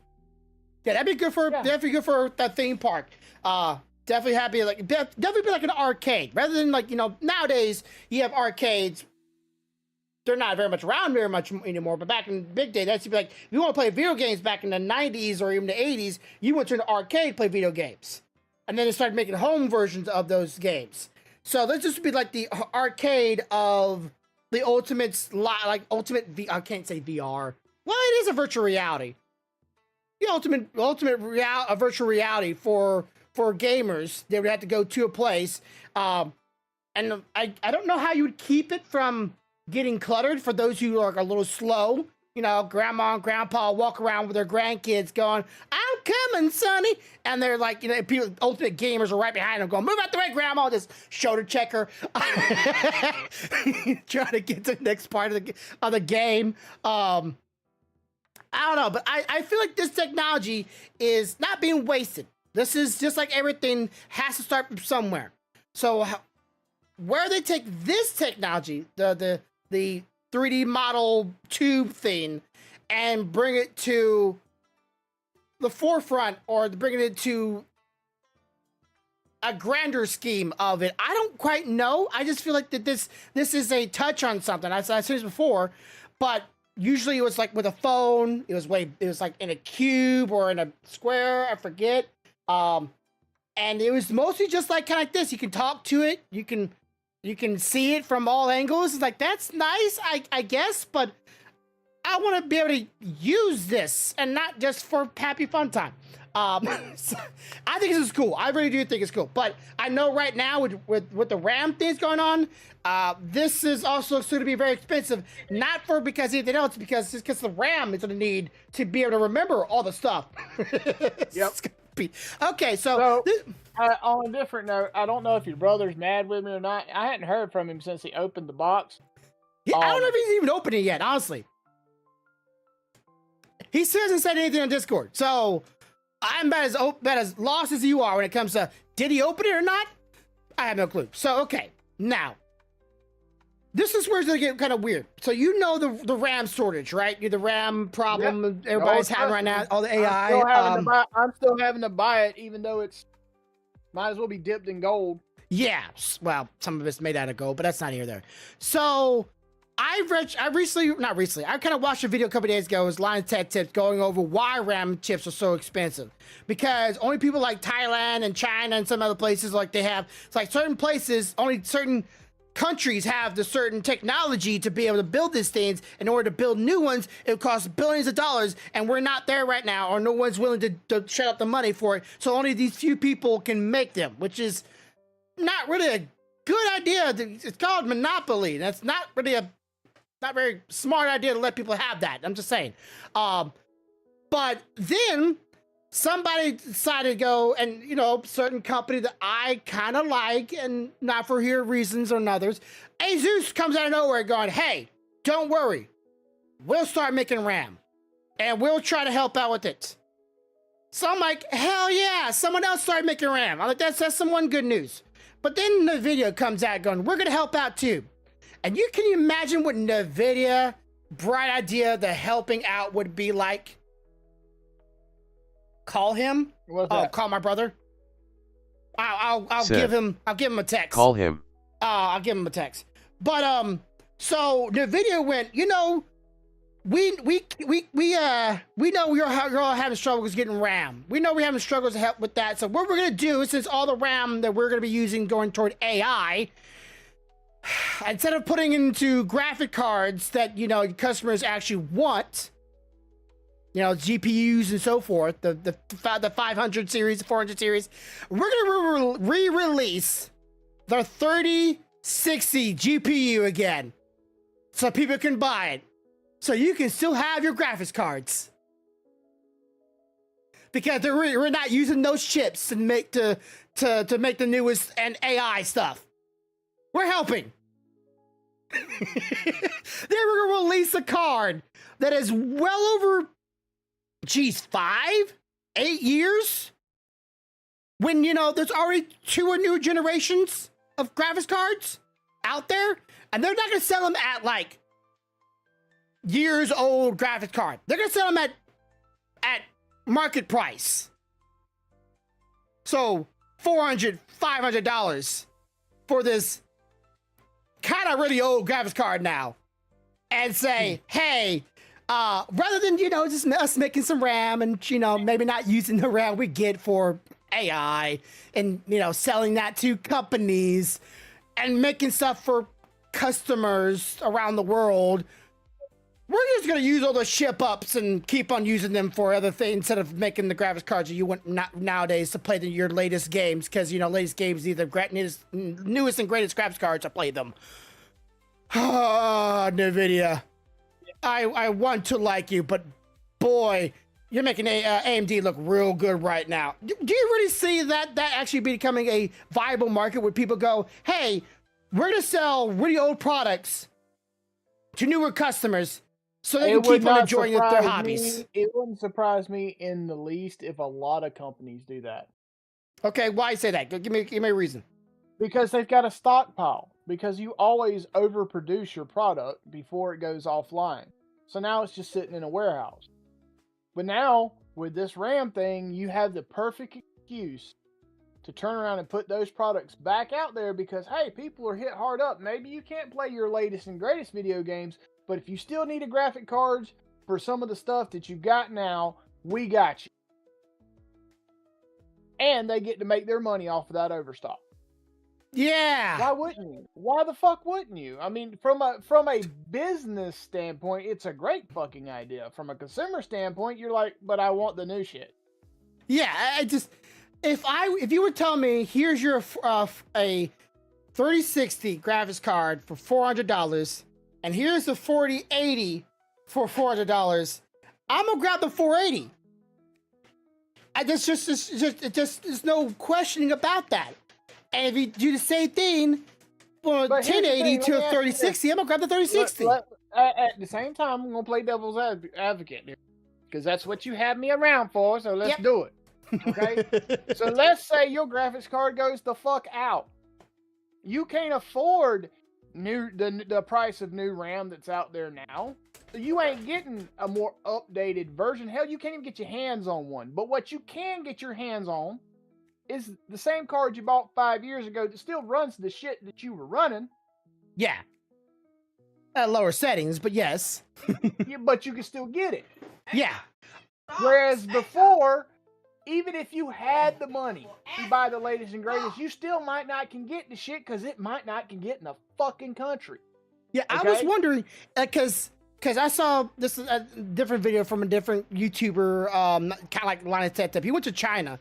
Yeah, that'd be good for definitely good for that theme park. Definitely happy, like definitely be like an arcade rather than, like, you know, nowadays you have arcades. They're not very much around very much anymore, but back in the big day, that's be like, if you want to play video games back in the 90s or even the 80s, you went to an arcade, play video games, and then they started making home versions of those games. So this just be like the arcade of the ultimate, like ultimate I can't say VR. Well, it is a virtual reality. The ultimate virtual reality for gamers. They would have to go to a place, and I don't know how you would keep it from getting cluttered for those who are a little slow. You know, grandma and grandpa walk around with their grandkids going, "I'm coming, sonny," and they're like, you know, people, ultimate gamers are right behind them going, "Move out the way, grandma," just shoulder checker, trying to get to the next part of the game. I don't know, but I feel like this technology is not being wasted. This is just like everything has to start from somewhere. So where they take this technology, the 3D model tube thing, and bring it to the forefront, or bringing it to a grander scheme of it, I don't quite know. I just feel like that this is a touch on something. I said this before, but usually it was like with a phone. It was like in a cube or in a square. I forget. And it was mostly just like kind of like this. You can talk to it. You can see it from all angles. It's like, that's nice, I guess, but I want to be able to use this and not just for happy fun time. So I think this is cool. I really do think it's cool. But I know right now with the RAM things going on, this is also going to be very expensive. Not for because anything else, because the RAM is going to need to be able to remember all the stuff. Yep. Okay, so on a different note, I don't know if your brother's mad with me or not. I hadn't heard from him since he opened the box. I don't know if he's even opened it yet, honestly. He still hasn't said anything on Discord, so I'm about as lost as you are when it comes to did he open it or not? I have no clue. So, okay, now, this is where it's going to get kind of weird. So you know the RAM shortage, right? The RAM problem everybody's having right now, all the AI. I'm still having to buy it, even though it's might as well be dipped in gold. Yeah, well, some of it's made out of gold, but that's not here or there. So I kind of watched a video a couple days ago. It was Line Tech Tips going over why RAM chips are so expensive. Because only people like Thailand and China and some other places, like it's like certain places, only certain countries have the certain technology to be able to build these things. In order to build new ones, it costs billions of dollars, and we're not there right now, or no one's willing to shut up the money for it. So only these few people can make them, which is not really a good idea. It's called monopoly. That's not really a not very smart idea to let people have that. I'm just saying. But then somebody decided to go, and, you know, certain company that I kind of like, and not for here reasons or others, Asus comes out of nowhere going, "Hey, don't worry. We'll start making RAM, and we'll try to help out with it." So I'm like, hell yeah, someone else started making RAM. I'm like, that's some one good news. But then the video comes out going, "We're going to help out too." And can you imagine what NVIDIA, bright idea, the helping out would be like? Call him. Call my brother. I'll give him a text. Call him. I'll give him a text. But so NVIDIA went, you know, we know you're all having struggles getting RAM. We know we're having struggles to help with that. So what we're gonna do, since all the RAM that we're gonna be using going toward AI, instead of putting into graphic cards that, you know, customers actually want, you know, GPUs and so forth, the 500 series, the 400 series, we're gonna re-release the 3060 GPU again, so people can buy it, so you can still have your graphics cards. Because we're not using those chips to make to make the newest and AI stuff. We're helping. They're gonna release a card that is well over, 5, 8 years. When there's already 2 new generations of graphics cards out there, and they're not gonna sell them at like years old graphics card. They're gonna sell them at market price. So $400, $500 for this kind of really old graphics card now, and say, hey, rather than just us making some RAM and maybe not using the RAM we get for AI and selling that to companies and making stuff for customers around the world, we're just gonna use all those ship ups and keep on using them for other things instead of making the graphics cards that you want nowadays to play your latest games, because latest games need the newest and greatest graphics cards to play them. NVIDIA, I want to like you, but boy, you're making AMD look real good right now. Do you really see that actually becoming a viable market where people go, hey, we're gonna sell really old products to newer customers so they can keep on enjoying their hobbies? It wouldn't surprise me in the least if a lot of companies do that. Okay, why say that? Give me a reason. Because they've got a stockpile. Because you always overproduce your product before it goes offline. So now it's just sitting in a warehouse. But now, with this RAM thing, you have the perfect excuse to turn around and put those products back out there because, hey, people are hit hard up. Maybe you can't play your latest and greatest video games, but if you still need a graphic cards for some of the stuff that you've got now, we got you. And they get to make their money off of that overstock. Yeah. Why wouldn't you? Why the fuck wouldn't you? I mean, from a business standpoint, it's a great fucking idea. From a consumer standpoint, you're like, but I want the new shit. Yeah, I just if you were telling me here's your a 3060 graphics card for $400, and here's the 4080 for $400, I'm gonna grab the 480. There's no questioning about that. And if you do the same thing for 1080 to a 3060, I'm gonna grab the 3060. At the same time, I'm gonna play devil's advocate here, because that's what you have me around for. So let's do it. Okay. So let's say your graphics card goes the fuck out. You can't afford the price of new RAM that's out there now. So you ain't getting a more updated version. Hell, you can't even get your hands on one. But what you can get your hands on is the same card you bought 5 years ago that still runs the shit that you were running. Yeah. At lower settings, but yes. Yeah, but you can still get it. Yeah. Whereas before, even if you had the money to buy the latest and greatest, you still might not can get the shit because it might not can get in the fucking country. Yeah, okay? I was wondering, because I saw this a different video from a different YouTuber, kind of like Line Setup. He went to China.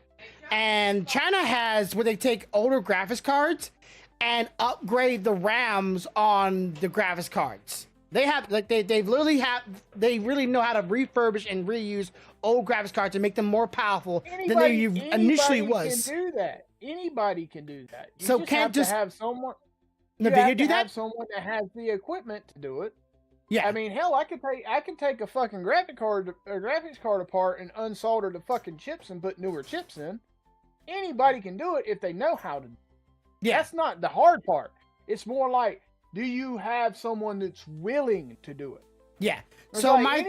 And China has where they take older graphics cards and upgrade the RAMs on the graphics cards. They have they really know how to refurbish and reuse old graphics cards and make them more powerful than they initially was. Anybody can do that. Anybody can do that. You so just can't have just to have someone. NVIDIA do that? Have someone that has the equipment to do it. Yeah. I mean, hell, I can take a fucking graphics card apart and unsolder the fucking chips and put newer chips in. Anybody can do it if they know how to. Yeah. That's not the hard part. It's more like, do you have someone that's willing to do it? Yeah. It's so like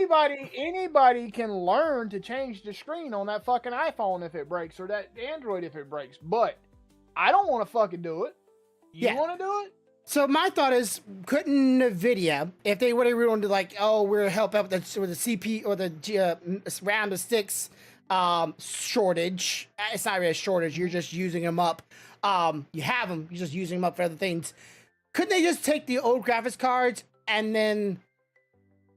anybody can learn to change the screen on that fucking iPhone if it breaks, or that Android if it breaks. But I don't want to fucking do it. You want to do it? So my thought is, couldn't NVIDIA, if they really wanted to, like, oh, we're help out with the CPU or the RAM to sticks shortage. It's not really a shortage. You're just using them up. You have them. You're just using them up for other things. Couldn't they just take the old graphics cards and then,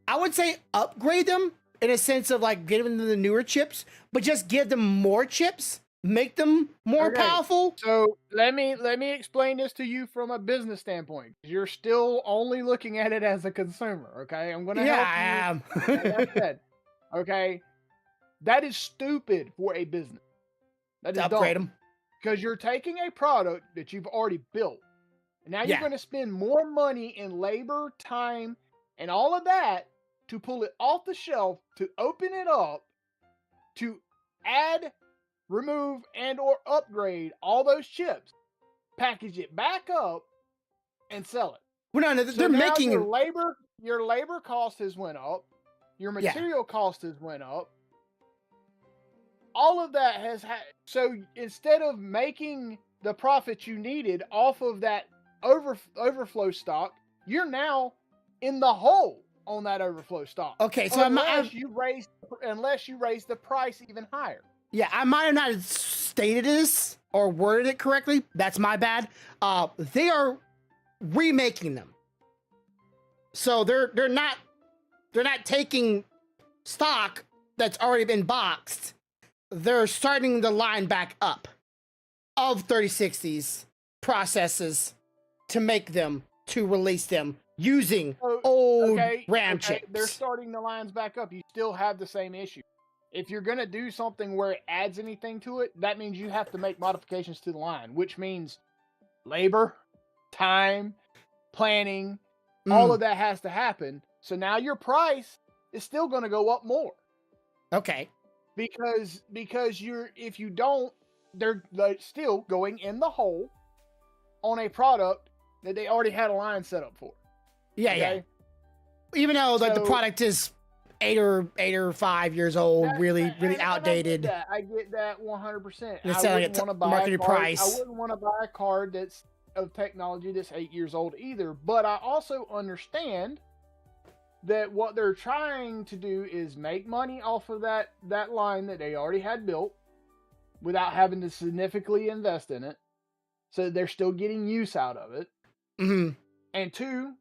I would say, upgrade them in a sense of like giving them the newer chips, but just give them more chips make them more Okay. powerful. So let me explain this to you from a business standpoint. You're still only looking at it as a consumer. Okay, I'm gonna Yeah, help I you. am. Like I said, okay, that is stupid for a business. That To is dumb upgrade them. because you're taking a product that you've already built, and now you're Yeah. going to spend more money in labor, time, and all of that to pull it off the shelf, to open it up, to add, remove, and or upgrade all those chips, package it back up, and sell it. Well, no, So they're now making. your labor cost has went up, your Yeah. material cost has went up. All of that has so instead of making the profit you needed off of that overflow stock, you're now in the hole on that overflow stock. Okay, so unless you raise the price even higher. Yeah, I might have not stated this or worded it correctly. That's my bad. They are remaking them, so they're not taking stock that's already been boxed. They're starting the line back up of 3060s processes to make them, to release them using old RAM chips. They're starting the lines back up. You still have the same issue. If you're going to do something where it adds anything to it, that means you have to make modifications to the line, which means labor, time, planning, all of that has to happen. So now your price is still going to go up more. Okay. Because if you don't, they're still going in the hole on a product that they already had a line set up for. Yeah, okay? Yeah. Even though like the product is 8 or 5 years old, really outdated. I get that 100%. It's I wouldn't want to buy marketed a card. price. I wouldn't want to buy a card that's of technology that's 8 years old either. But I also understand that what they're trying to do is make money off of that line that they already had built without having to significantly invest in it. So they're still getting use out of it. Mm-hmm. And two,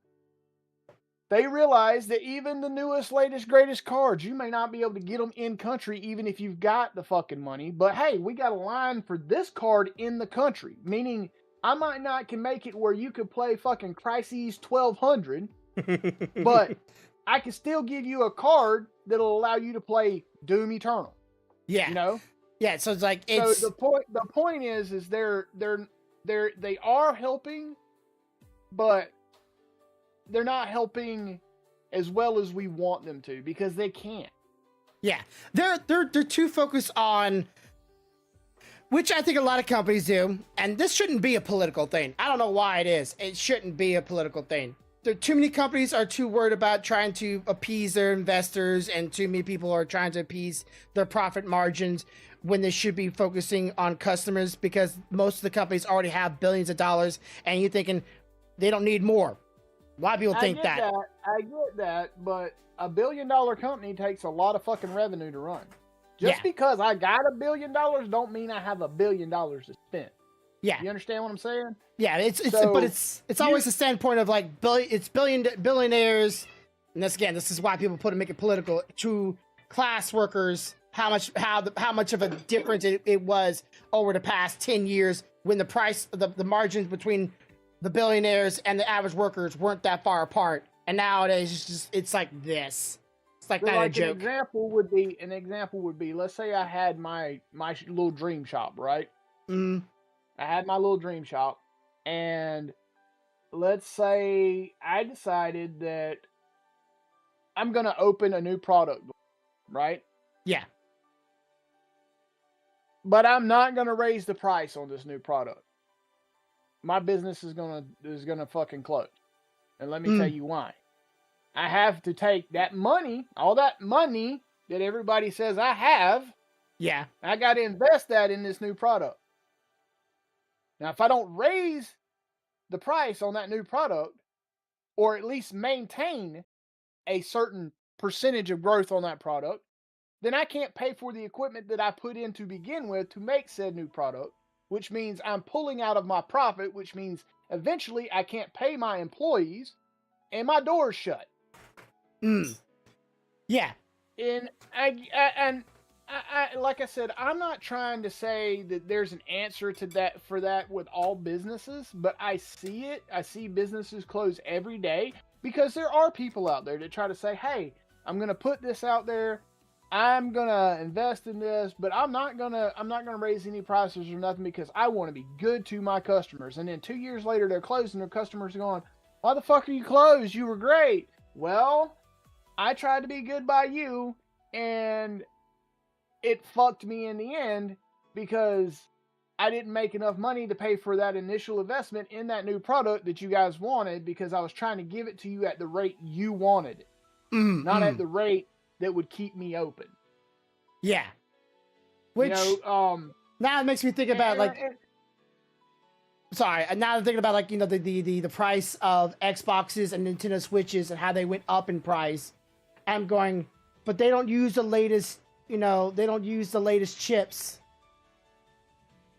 they realize that even the newest, latest, greatest cards, you may not be able to get them in country even if you've got the fucking money. But hey, we got a line for this card in the country. Meaning, I might not can make it where you could play fucking Crises 1200, but I can still give you a card that'll allow you to play Doom Eternal. Yeah. You know? Yeah, so it's like it's so the point is they are helping, but they're not helping as well as we want them to because they can't. Yeah. They're too focused on, which I think a lot of companies do, and this shouldn't be a political thing. I don't know why it is. It shouldn't be a political thing. Too many companies are too worried about trying to appease their investors, and too many people are trying to appease their profit margins when they should be focusing on customers, because most of the companies already have billions of dollars, and you're thinking they don't need more. A lot of people think that. I get that, but a $1 billion company takes a lot of fucking revenue to run. Just because I got $1 billion don't mean I have $1 billion to spend. Yeah. You understand what I'm saying? Yeah, but it's always the standpoint of like billionaires, and this is why people make it political, to class workers, how much of a difference it was over the past 10 years when the price, the margins between the billionaires and the average workers weren't that far apart, and nowadays it's like this. It's like not a joke. An example would be, let's say I had my little dream shop, right? Mm. I had my little dream shop, and let's say I decided that I'm going to open a new product, right? Yeah. But I'm not going to raise the price on this new product. My business is going to fucking close. And let me tell you why. I have to take that money, all that money that everybody says I have. Yeah. I got to invest that in this new product. Now, if I don't raise the price on that new product, or at least maintain a certain percentage of growth on that product, then I can't pay for the equipment that I put in to begin with to make said new product, which means I'm pulling out of my profit, which means eventually I can't pay my employees and my door's shut. Yeah. And like I said, I'm not trying to say that there's an answer to that for that with all businesses, but I see it. I see businesses close every day because there are people out there that try to say, "Hey, I'm going to put this out there. I'm going to invest in this, but I'm not going to raise any prices or nothing because I want to be good to my customers." And then 2 years later they're closed and their customers are going, "Why the fuck are you closed? You were great." Well, I tried to be good by you, and it fucked me in the end because I didn't make enough money to pay for that initial investment in that new product that you guys wanted because I was trying to give it to you at the rate you wanted it, not at the rate that would keep me open. Yeah. Which, now it makes me think about sorry, now I'm thinking about like, the price of Xboxes and Nintendo Switches and how they went up in price. I'm going, but they don't use the latest, they don't use the latest chips.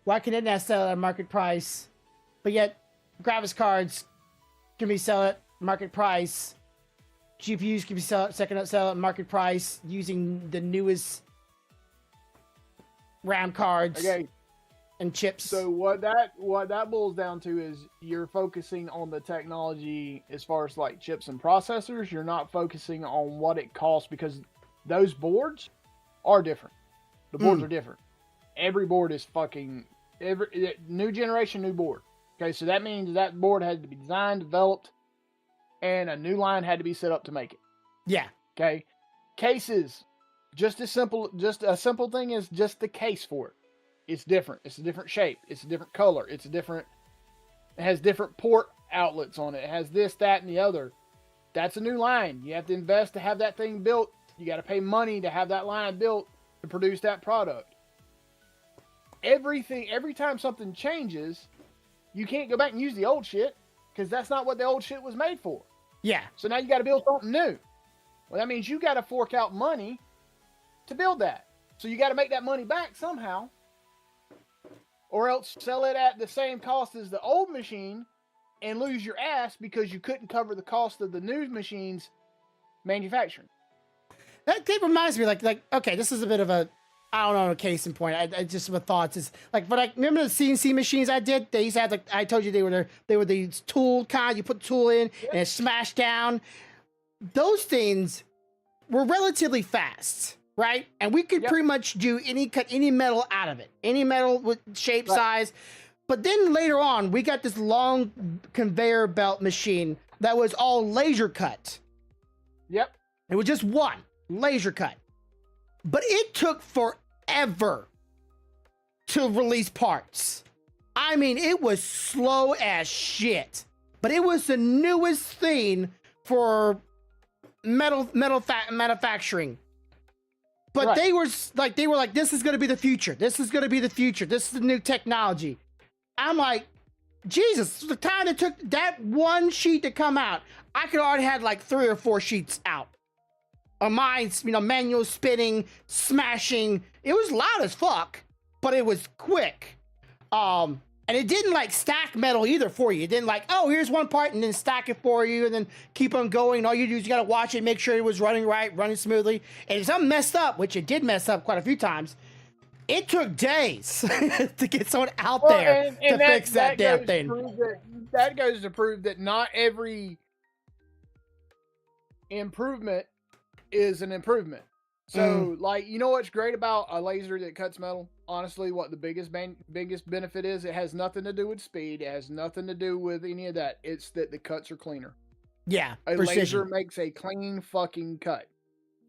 Why can it not sell at market price? But yet, graphics cards can be sold at market price. GPUs can be sell at market price using the newest RAM cards and chips. So what that boils down to is you're focusing on the technology as far as like chips and processors. You're not focusing on what it costs because those boards are different. The boards are different. Every board is every new generation, new board. Okay, so that means that board had to be designed, developed, and a new line had to be set up to make it. Yeah. Okay. Cases, just a simple thing is just the case for it. It's different. It's a different shape. It's a different color. It has different port outlets on it. It has this, that, and the other. That's a new line. You have to invest to have that thing built. You got to pay money to have that line built to produce that product. Every time something changes, you can't go back and use the old shit because that's not what the old shit was made for. Yeah. So now you got to build something new. Well, that means you got to fork out money to build that. So you got to make that money back somehow, or else sell it at the same cost as the old machine and lose your ass because you couldn't cover the cost of the new machine's manufacturing. That reminds me, okay, this is a bit of a, I don't know, a case in point. I just, my thoughts is remember the CNC machines I did? They used to have, I told you they were these tool kind. You put the tool in and it smashed down. Those things were relatively fast, right? And we could pretty much cut any metal out of it, any metal with shape, size. But then later on, we got this long conveyor belt machine that was all laser cut. Yep. It was just one laser cut. But it took forever to release parts. I mean, it was slow as shit. But it was the newest thing for manufacturing. But they were like, this is going to be the future. This is going to be the future. This is the new technology. I'm like, Jesus, the time it took that one sheet to come out, I could already had like 3 or 4 sheets out. Mine's, manual spinning, smashing. It was loud as fuck, but it was quick. And it didn't like stack metal either for you. It didn't like, oh, here's one part and then stack it for you and then keep on going. All you do is you gotta watch it, make sure it was running right, running smoothly. And if something messed up, which it did mess up quite a few times, it took days to get someone out there to fix that damn thing. That goes to prove that not every improvement is an improvement. So, you know what's great about a laser that cuts metal? Honestly, what the biggest benefit is, it has nothing to do with speed. It has nothing to do with any of that. It's that the cuts are cleaner. Yeah, a laser makes a clean fucking cut.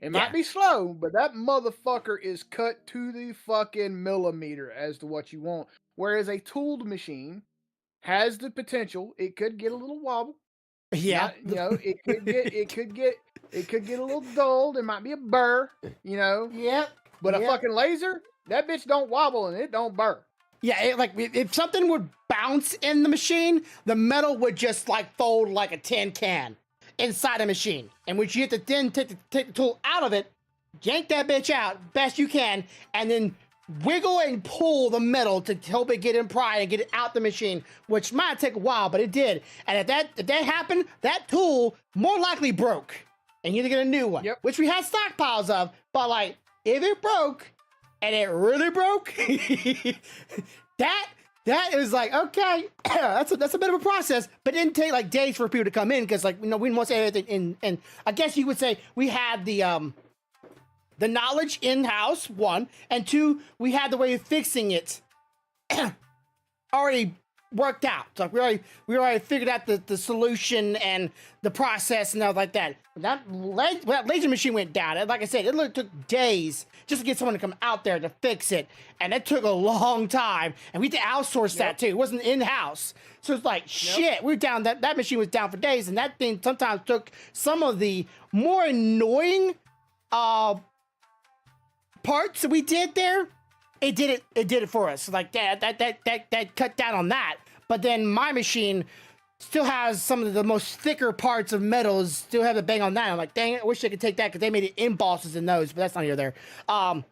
It might be slow, but that motherfucker is cut to the fucking millimeter as to what you want. Whereas a tooled machine has the potential. It could get a little wobble. Yeah. It could get a little dull. There might be a burr, Yep. But a fucking laser, that bitch don't wobble and it don't burr. Yeah, if something would bounce in the machine, the metal would just fold like a tin can inside the machine. And which you have to then take the tool out of it, yank that bitch out best you can, and then wiggle and pull the metal to help it get in pride and get it out the machine, which might take a while, but it did. And if that happened, that tool more likely broke. And you had to get a new one, which we had stockpiles of. But if it broke, and it really broke, that is like, okay, that's a bit of a process, but it didn't take like days for people to come in because, like, we didn't want to say anything in. And I guess you would say we had the knowledge in house, one, and two, we had the way of fixing it already worked out. So we already figured out the solution and the process and all like that. When that laser machine went down, like I said, it literally took days just to get someone to come out there to fix it, and it took a long time. And we had to outsource that too. It wasn't in house, so it's like shit. We were down. That machine was down for days, and that thing sometimes took some of the more annoying parts that we did there. It did it for us. Like that cut down on that. But then my machine still has some of the most thicker parts of metals. Still have to bang on that. I'm like, dang it, I wish I could take that because they made it embosses in those, but that's not here there. So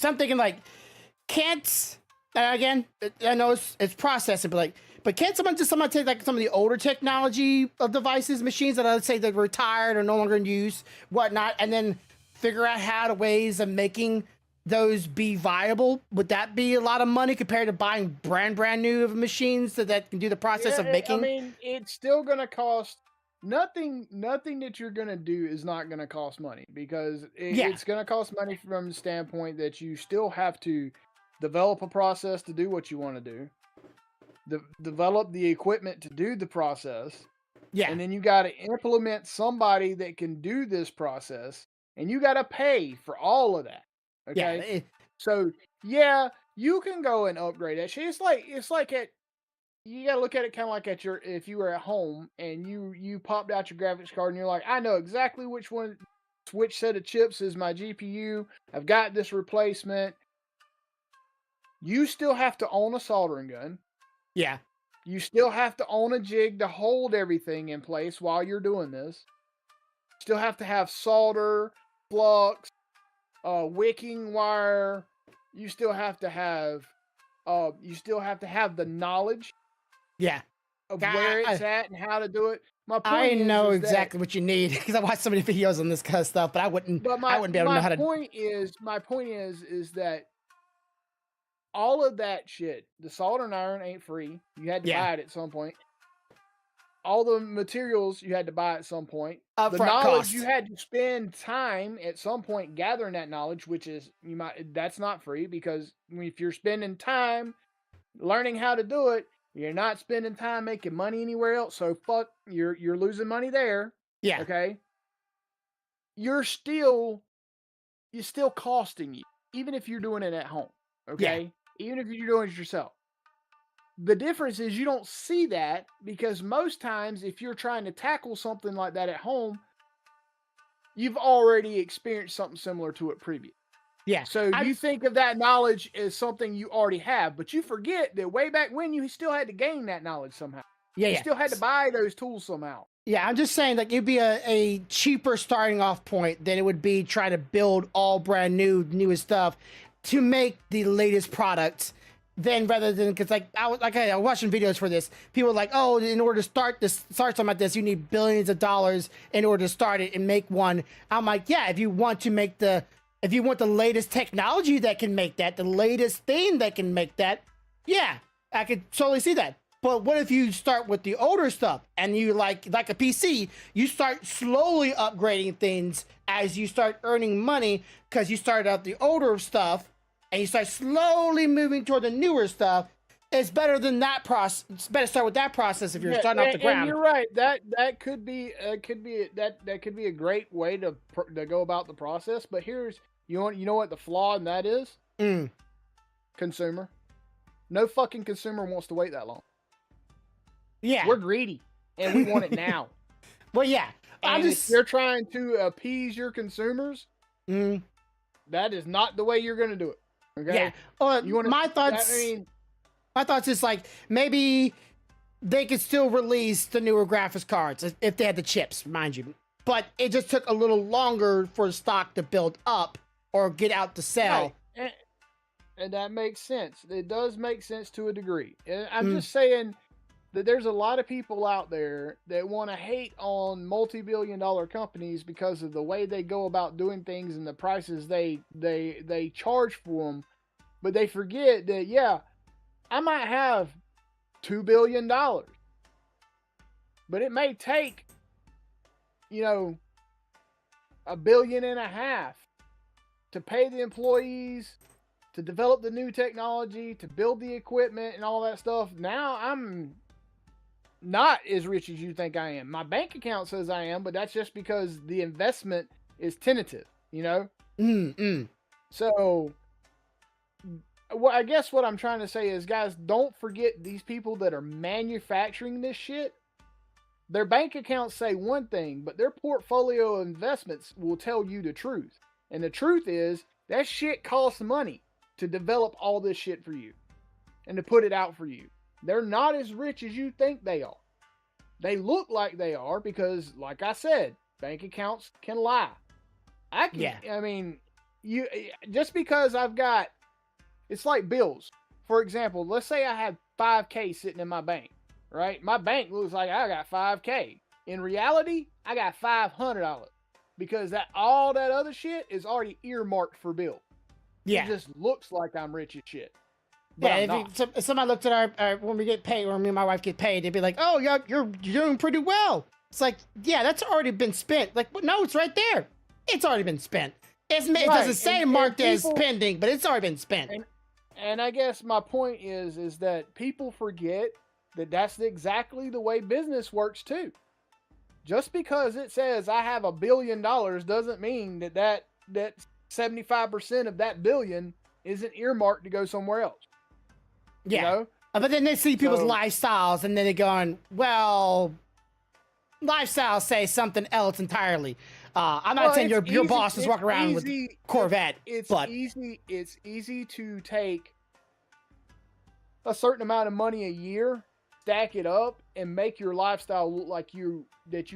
I'm thinking like, can't again? I know it's processing, but can't someone take like some of the older technology of devices, machines that I'd say that were retired or no longer in use, whatnot, and then figure out how to ways of making those be viable? Would that be a lot of money compared to buying brand new machines that can do the process of making? I mean, it's still gonna cost nothing. Nothing that you're gonna do is not gonna cost money because it's gonna cost money from the standpoint that you still have to develop a process to do what you want to do, develop the equipment to do the process, and then you got to implement somebody that can do this process, and you got to pay for all of that. Okay. So yeah, you can go and upgrade that shit. It's like you gotta look at it kind of like if you were at home and you popped out your graphics card and you're like, I know exactly which set of chips is my GPU. I've got this replacement. You still have to own a soldering gun. Yeah. You still have to own a jig to hold everything in place while you're doing this. Still have to have solder, flux, wicking wire. You still have to have the knowledge of where it's at and how to do it. My point I know exactly what you need because I watched so many videos on this kind of stuff, but I wouldn't be able to know how to. My point is that all of that shit, the soldering iron ain't free. You had to buy it at some point. All the materials you had to buy at some point. The knowledge you had to spend time at some point gathering that knowledge, which is that's not free because if you're spending time learning how to do it, you're not spending time making money anywhere else. So fuck, you're losing money there. Yeah. Okay. It's still costing you, even if you're doing it at home. Okay. Yeah. Even if you're doing it yourself. The difference is you don't see that because most times if you're trying to tackle something like that at home, you've already experienced something similar to it previous. Yeah. So you think of that knowledge as something you already have, but you forget that way back when you still had to gain that knowledge somehow. Yeah. You still had to buy those tools somehow. Yeah, I'm just saying, like, it'd be a cheaper starting off point than it would be trying to build all brand newest stuff to make the latest products. Then rather than, because I was watching videos for this, people were like, oh, in order to start something like this, you need billions of dollars in order to start it and make one. I'm like, yeah, if you want the latest technology that can make that, the latest thing that can make that, yeah, I could totally see that. But what if you start with the older stuff and you like a PC, you start slowly upgrading things as you start earning money because you started out the older stuff and you start slowly moving toward the newer stuff. It's better than that process. It's better to start with that process if you're starting off the ground. And you're right. That could be a great way to go about the process. But here's you know what the flaw in that is? Consumer. No fucking consumer wants to wait that long. Yeah, we're greedy and we want it now. Well, yeah, if you're trying to appease your consumers, that is not the way you're going to do it. Okay. Yeah. My thoughts is like maybe they could still release the newer graphics cards if they had the chips, mind you, but it just took a little longer for the stock to build up or get out to sell. Right. And that makes sense. It does make sense to a degree. And I'm just saying, that there's a lot of people out there that want to hate on multi-billion-dollar companies because of the way they go about doing things and the prices they charge for them, but they forget that I might have $2 billion, but it may take $1.5 billion to pay the employees, to develop the new technology, to build the equipment and all that stuff. Now I'm not as rich as you think I am. My bank account says I am, but that's just because the investment is tentative, So, well, I guess what I'm trying to say is, guys, don't forget these people that are manufacturing this shit. Their bank accounts say one thing, but their portfolio of investments will tell you the truth. And the truth is, that shit costs money to develop all this shit for you and to put it out for you. They're not as rich as you think they are. They look like they are because, like I said, bank accounts can lie. I mean, you just because I've got, it's like bills. For example, let's say I had $5K sitting in my bank, right? My bank looks like I got $5K. In reality, I got $500 because all that other shit is already earmarked for bill. Yeah. It just looks like I'm rich as shit. But if somebody looked at our when we get paid, when me and my wife get paid, they'd be like, "Oh, you're doing pretty well." It's like, yeah, that's already been spent. Like, no, it's right there. It's already been spent. It doesn't say marked as pending, but it's already been spent. And I guess my point is that people forget that that's exactly the way business works too. Just because it says I have $1 billion doesn't mean that 75% of that billion isn't earmarked to go somewhere else. Yeah. But then they see people's lifestyles and then they're going, well, lifestyles say something else entirely. I'm not saying your boss is walking around with Corvette. It's easy to take a certain amount of money a year, stack it up, and make your lifestyle look like you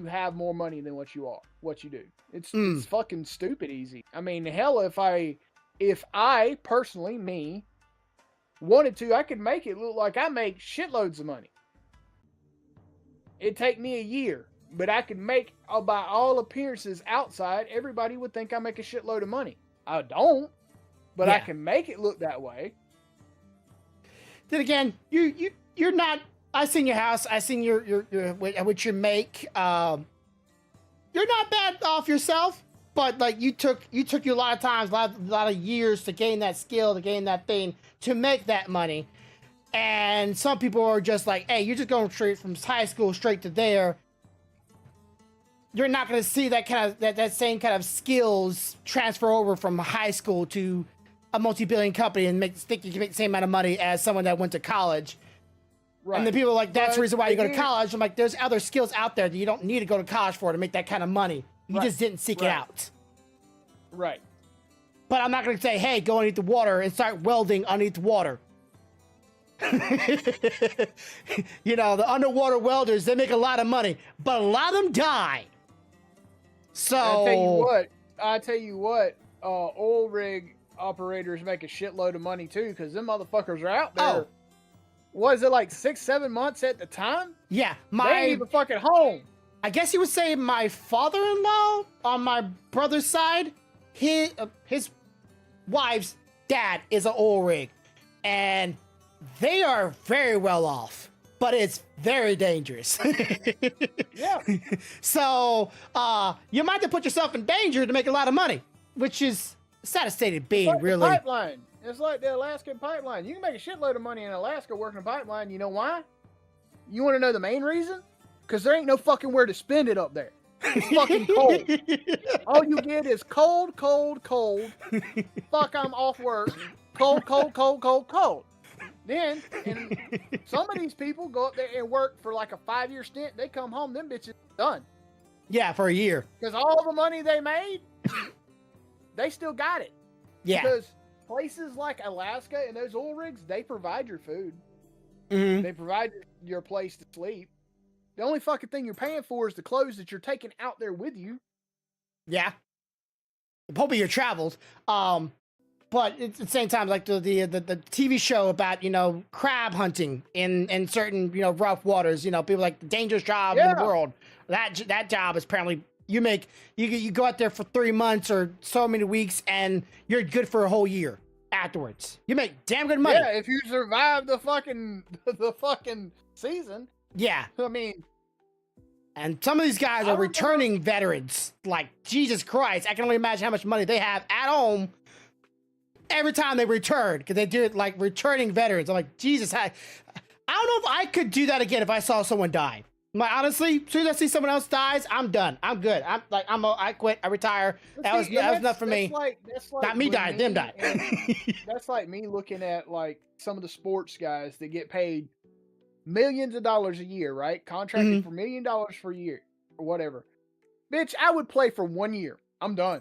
have more money than what you do. It's fucking stupid easy. I mean, hell, if I personally, me, wanted to, I could make it look like I make shitloads of money. It'd take me a year, but I could make, by all appearances outside, everybody would think I make a shitload of money. I don't, but I can make it look that way. Then again, you're not. I seen your house. I seen your what you make. You're not bad off yourself, but like you took you a lot of times, a lot of years to gain that skill, to gain that thing, to make that money. And some people are just like, hey, you're just going straight from high school straight to there. You're not going to see that kind of that same kind of skills transfer over from high school to a multi-billion company and think you can make the same amount of money as someone that went to college. Right. And the people are like, that's the reason why you go to college. I'm like, there's other skills out there that you don't need to go to college for to make that kind of money. You just didn't seek it out. Right. But I'm not going to say, hey, go underneath the water and start welding underneath the water. The underwater welders, they make a lot of money, but a lot of them die. So I tell you what, oil rig operators make a shitload of money too, because them motherfuckers are out there. Oh. Was it like 6-7 months at the time? Yeah, they ain't even fucking home. I guess you would say my father-in-law on my brother's side, his wife's dad is an oil rig, and they are very well off, but it's very dangerous. Yeah. So you might have to put yourself in danger to make a lot of money, which is the saddest state of being, really. Pipeline. It's like the Alaskan pipeline. You can make a shitload of money in Alaska working a pipeline. You know why? You want to know the main reason? Because there ain't no fucking where to spend it up there. It's fucking cold. All you get is cold, cold, cold. Fuck, I'm off work. Cold, cold, cold, cold, cold. Then, and some of these people go up there and work for like a 5-year stint. They come home, them bitches done. Yeah, for a year. Because all the money they made, they still got it. Yeah. Because places like Alaska and those oil rigs, they provide your food. Mm-hmm. They provide your place to sleep. The only fucking thing you're paying for is the clothes that you're taking out there with you. Yeah. Hoping you're traveled. but at the same time, like the TV show about, you know, crab hunting in certain, you know, rough waters, you know, people like the dangerous job in the world. That job is apparently you go out there for 3 months or so many weeks and you're good for a whole year afterwards. You make damn good money. Yeah, if you survive the fucking season. Yeah. I mean, and some of these guys are returning veterans. Like, Jesus Christ, I can only imagine how much money they have at home every time they return, because they do it like returning veterans. I'm like, Jesus, I don't know if I could do that again if I saw someone die. Like, honestly, as soon as I see someone else dies, I'm done. I'm good. I quit. I retire. That was enough for me. That's like Not me dying, them die. That's like me looking at like some of the sports guys that get paid millions of dollars a year, right? Contracted for $1 million for a year or whatever. Bitch, I would play for 1 year. I'm done.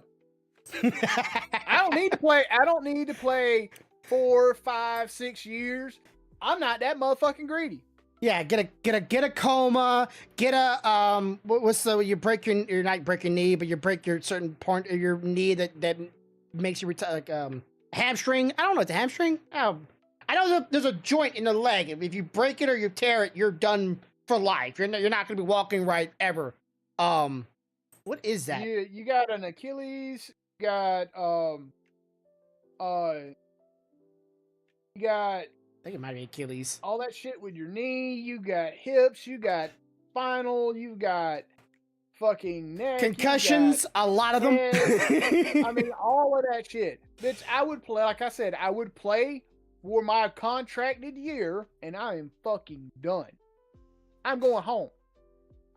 I don't need to play 4, 5, 6 years. I'm not that motherfucking greedy. Yeah, get a coma, get a you break your not break your knee, but you break your certain part of your knee that makes you retire, like hamstring. I don't know, it's a hamstring. Oh, I know there's a joint in the leg. If you break it or you tear it, you're done for life. You're not going to be walking right ever. What is that? You got an Achilles. You got you got. I think it might be Achilles. All that shit with your knee. You got hips. You got spinal. You got fucking neck. Concussions. A lot of them. I mean, all of that shit. Bitch, I would play. Like I said, I would play for my contracted year, and I am fucking done. I'm going home.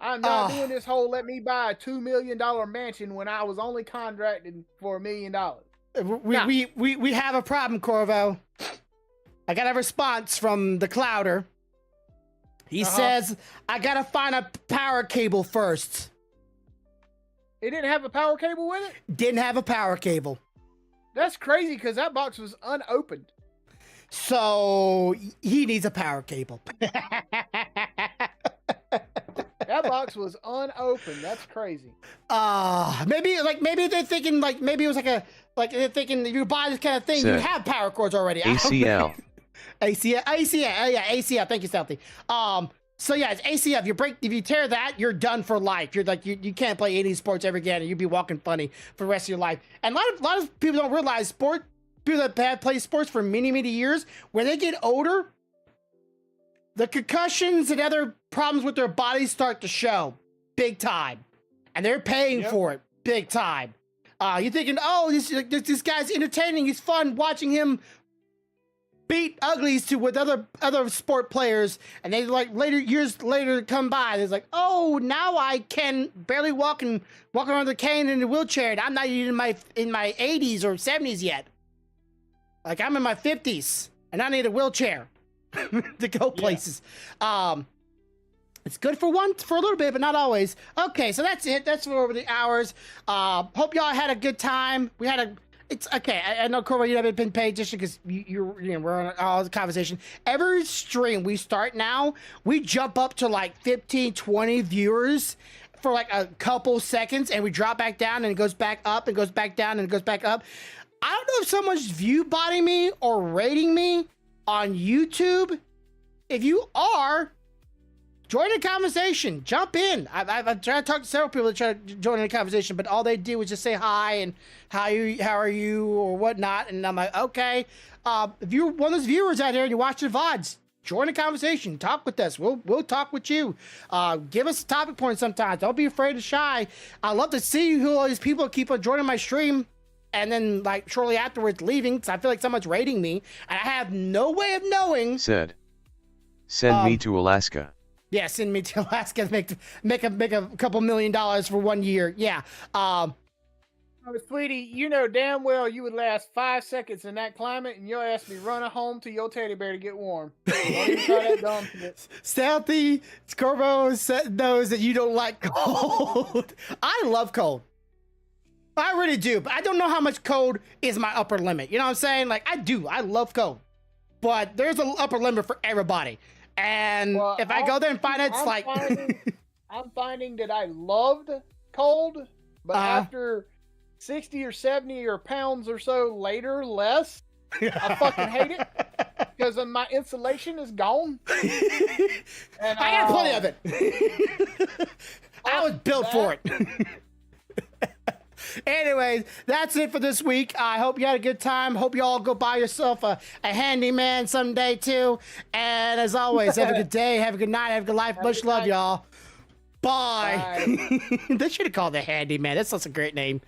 I'm not doing this whole let me buy a $2 million mansion when I was only contracted for $1 million. We have a problem, Corvo. I got a response from the Clouder. He says, I gotta find a power cable first. It didn't have a power cable with it? Didn't have a power cable. That's crazy because that box was unopened. So he needs a power cable. That box was unopened. That's crazy. Maybe they're thinking maybe it was they're thinking if you buy this kind of thing, you have power cords already. ACL. ACL. Yeah, ACL. Thank you, Stealthy. So yeah, it's ACL. If you tear that, you're done for life. You're like you can't play any sports ever again, and you'd be walking funny for the rest of your life. And a lot of people don't realize people that have played sports for many, many years, when they get older, the concussions and other problems with their bodies start to show big time, and they're paying for it big time. You're thinking, oh, this guy's entertaining. He's fun watching him beat uglies with other sport players, and they years later come by. It's like, oh, now I can barely walk around the cane in a wheelchair, and I'm not even in my 80s or 70s yet. Like, I'm in my 50s, and I need a wheelchair to go places. It's good for a little bit, but not always. Okay, so that's it. That's for over the hours. Hope y'all had a good time. It's okay. I know, Corey, you haven't been paying attention because we're on all the conversation. Every stream we start now, we jump up to like 15, 20 viewers for like a couple seconds, and we drop back down, and it goes back up, and goes back down, and it goes back up. I don't know if someone's view botting me or rating me on YouTube. If you are, join the conversation. Jump in. I've tried to talk to several people that try to join in the conversation, but all they do is just say hi and how are you or whatnot. And I'm like, okay. If you're one of those viewers out there and you watch the VODs, join the conversation. Talk with us. We'll talk with you. Give us a topic point sometimes. Don't be afraid to shy. I love to see who all these people keep on joining my stream, and then like shortly afterwards leaving, because I feel like someone's rating me, and I have no way of knowing. Send me to Alaska. Yeah, send me to Alaska to make a couple $1 million for 1 year. Yeah. Oh, sweetie, you know damn well you would last 5 seconds in that climate, and your ass be running home to your teddy bear to get warm. Don't even try that dumb shit. Stealthy Corvo knows that you don't like cold. I love cold. I really do, but I don't know how much cold is my upper limit. You know what I'm saying? Like, I do. I love cold, but there's an upper limit for everybody. And if I go there and find it, it's I'm finding that I loved cold, but after 60 or 70 or pounds or so later, less. I fucking hate it because my insulation is gone. And I got plenty of it. I was built for it. Anyways, that's it for this week. I hope you had a good time. Hope you all go buy yourself a handyman someday too. And as always, have a good day, have a good night, have a good life. Much love, y'all. Bye. They should have called it handyman. That's such a great name.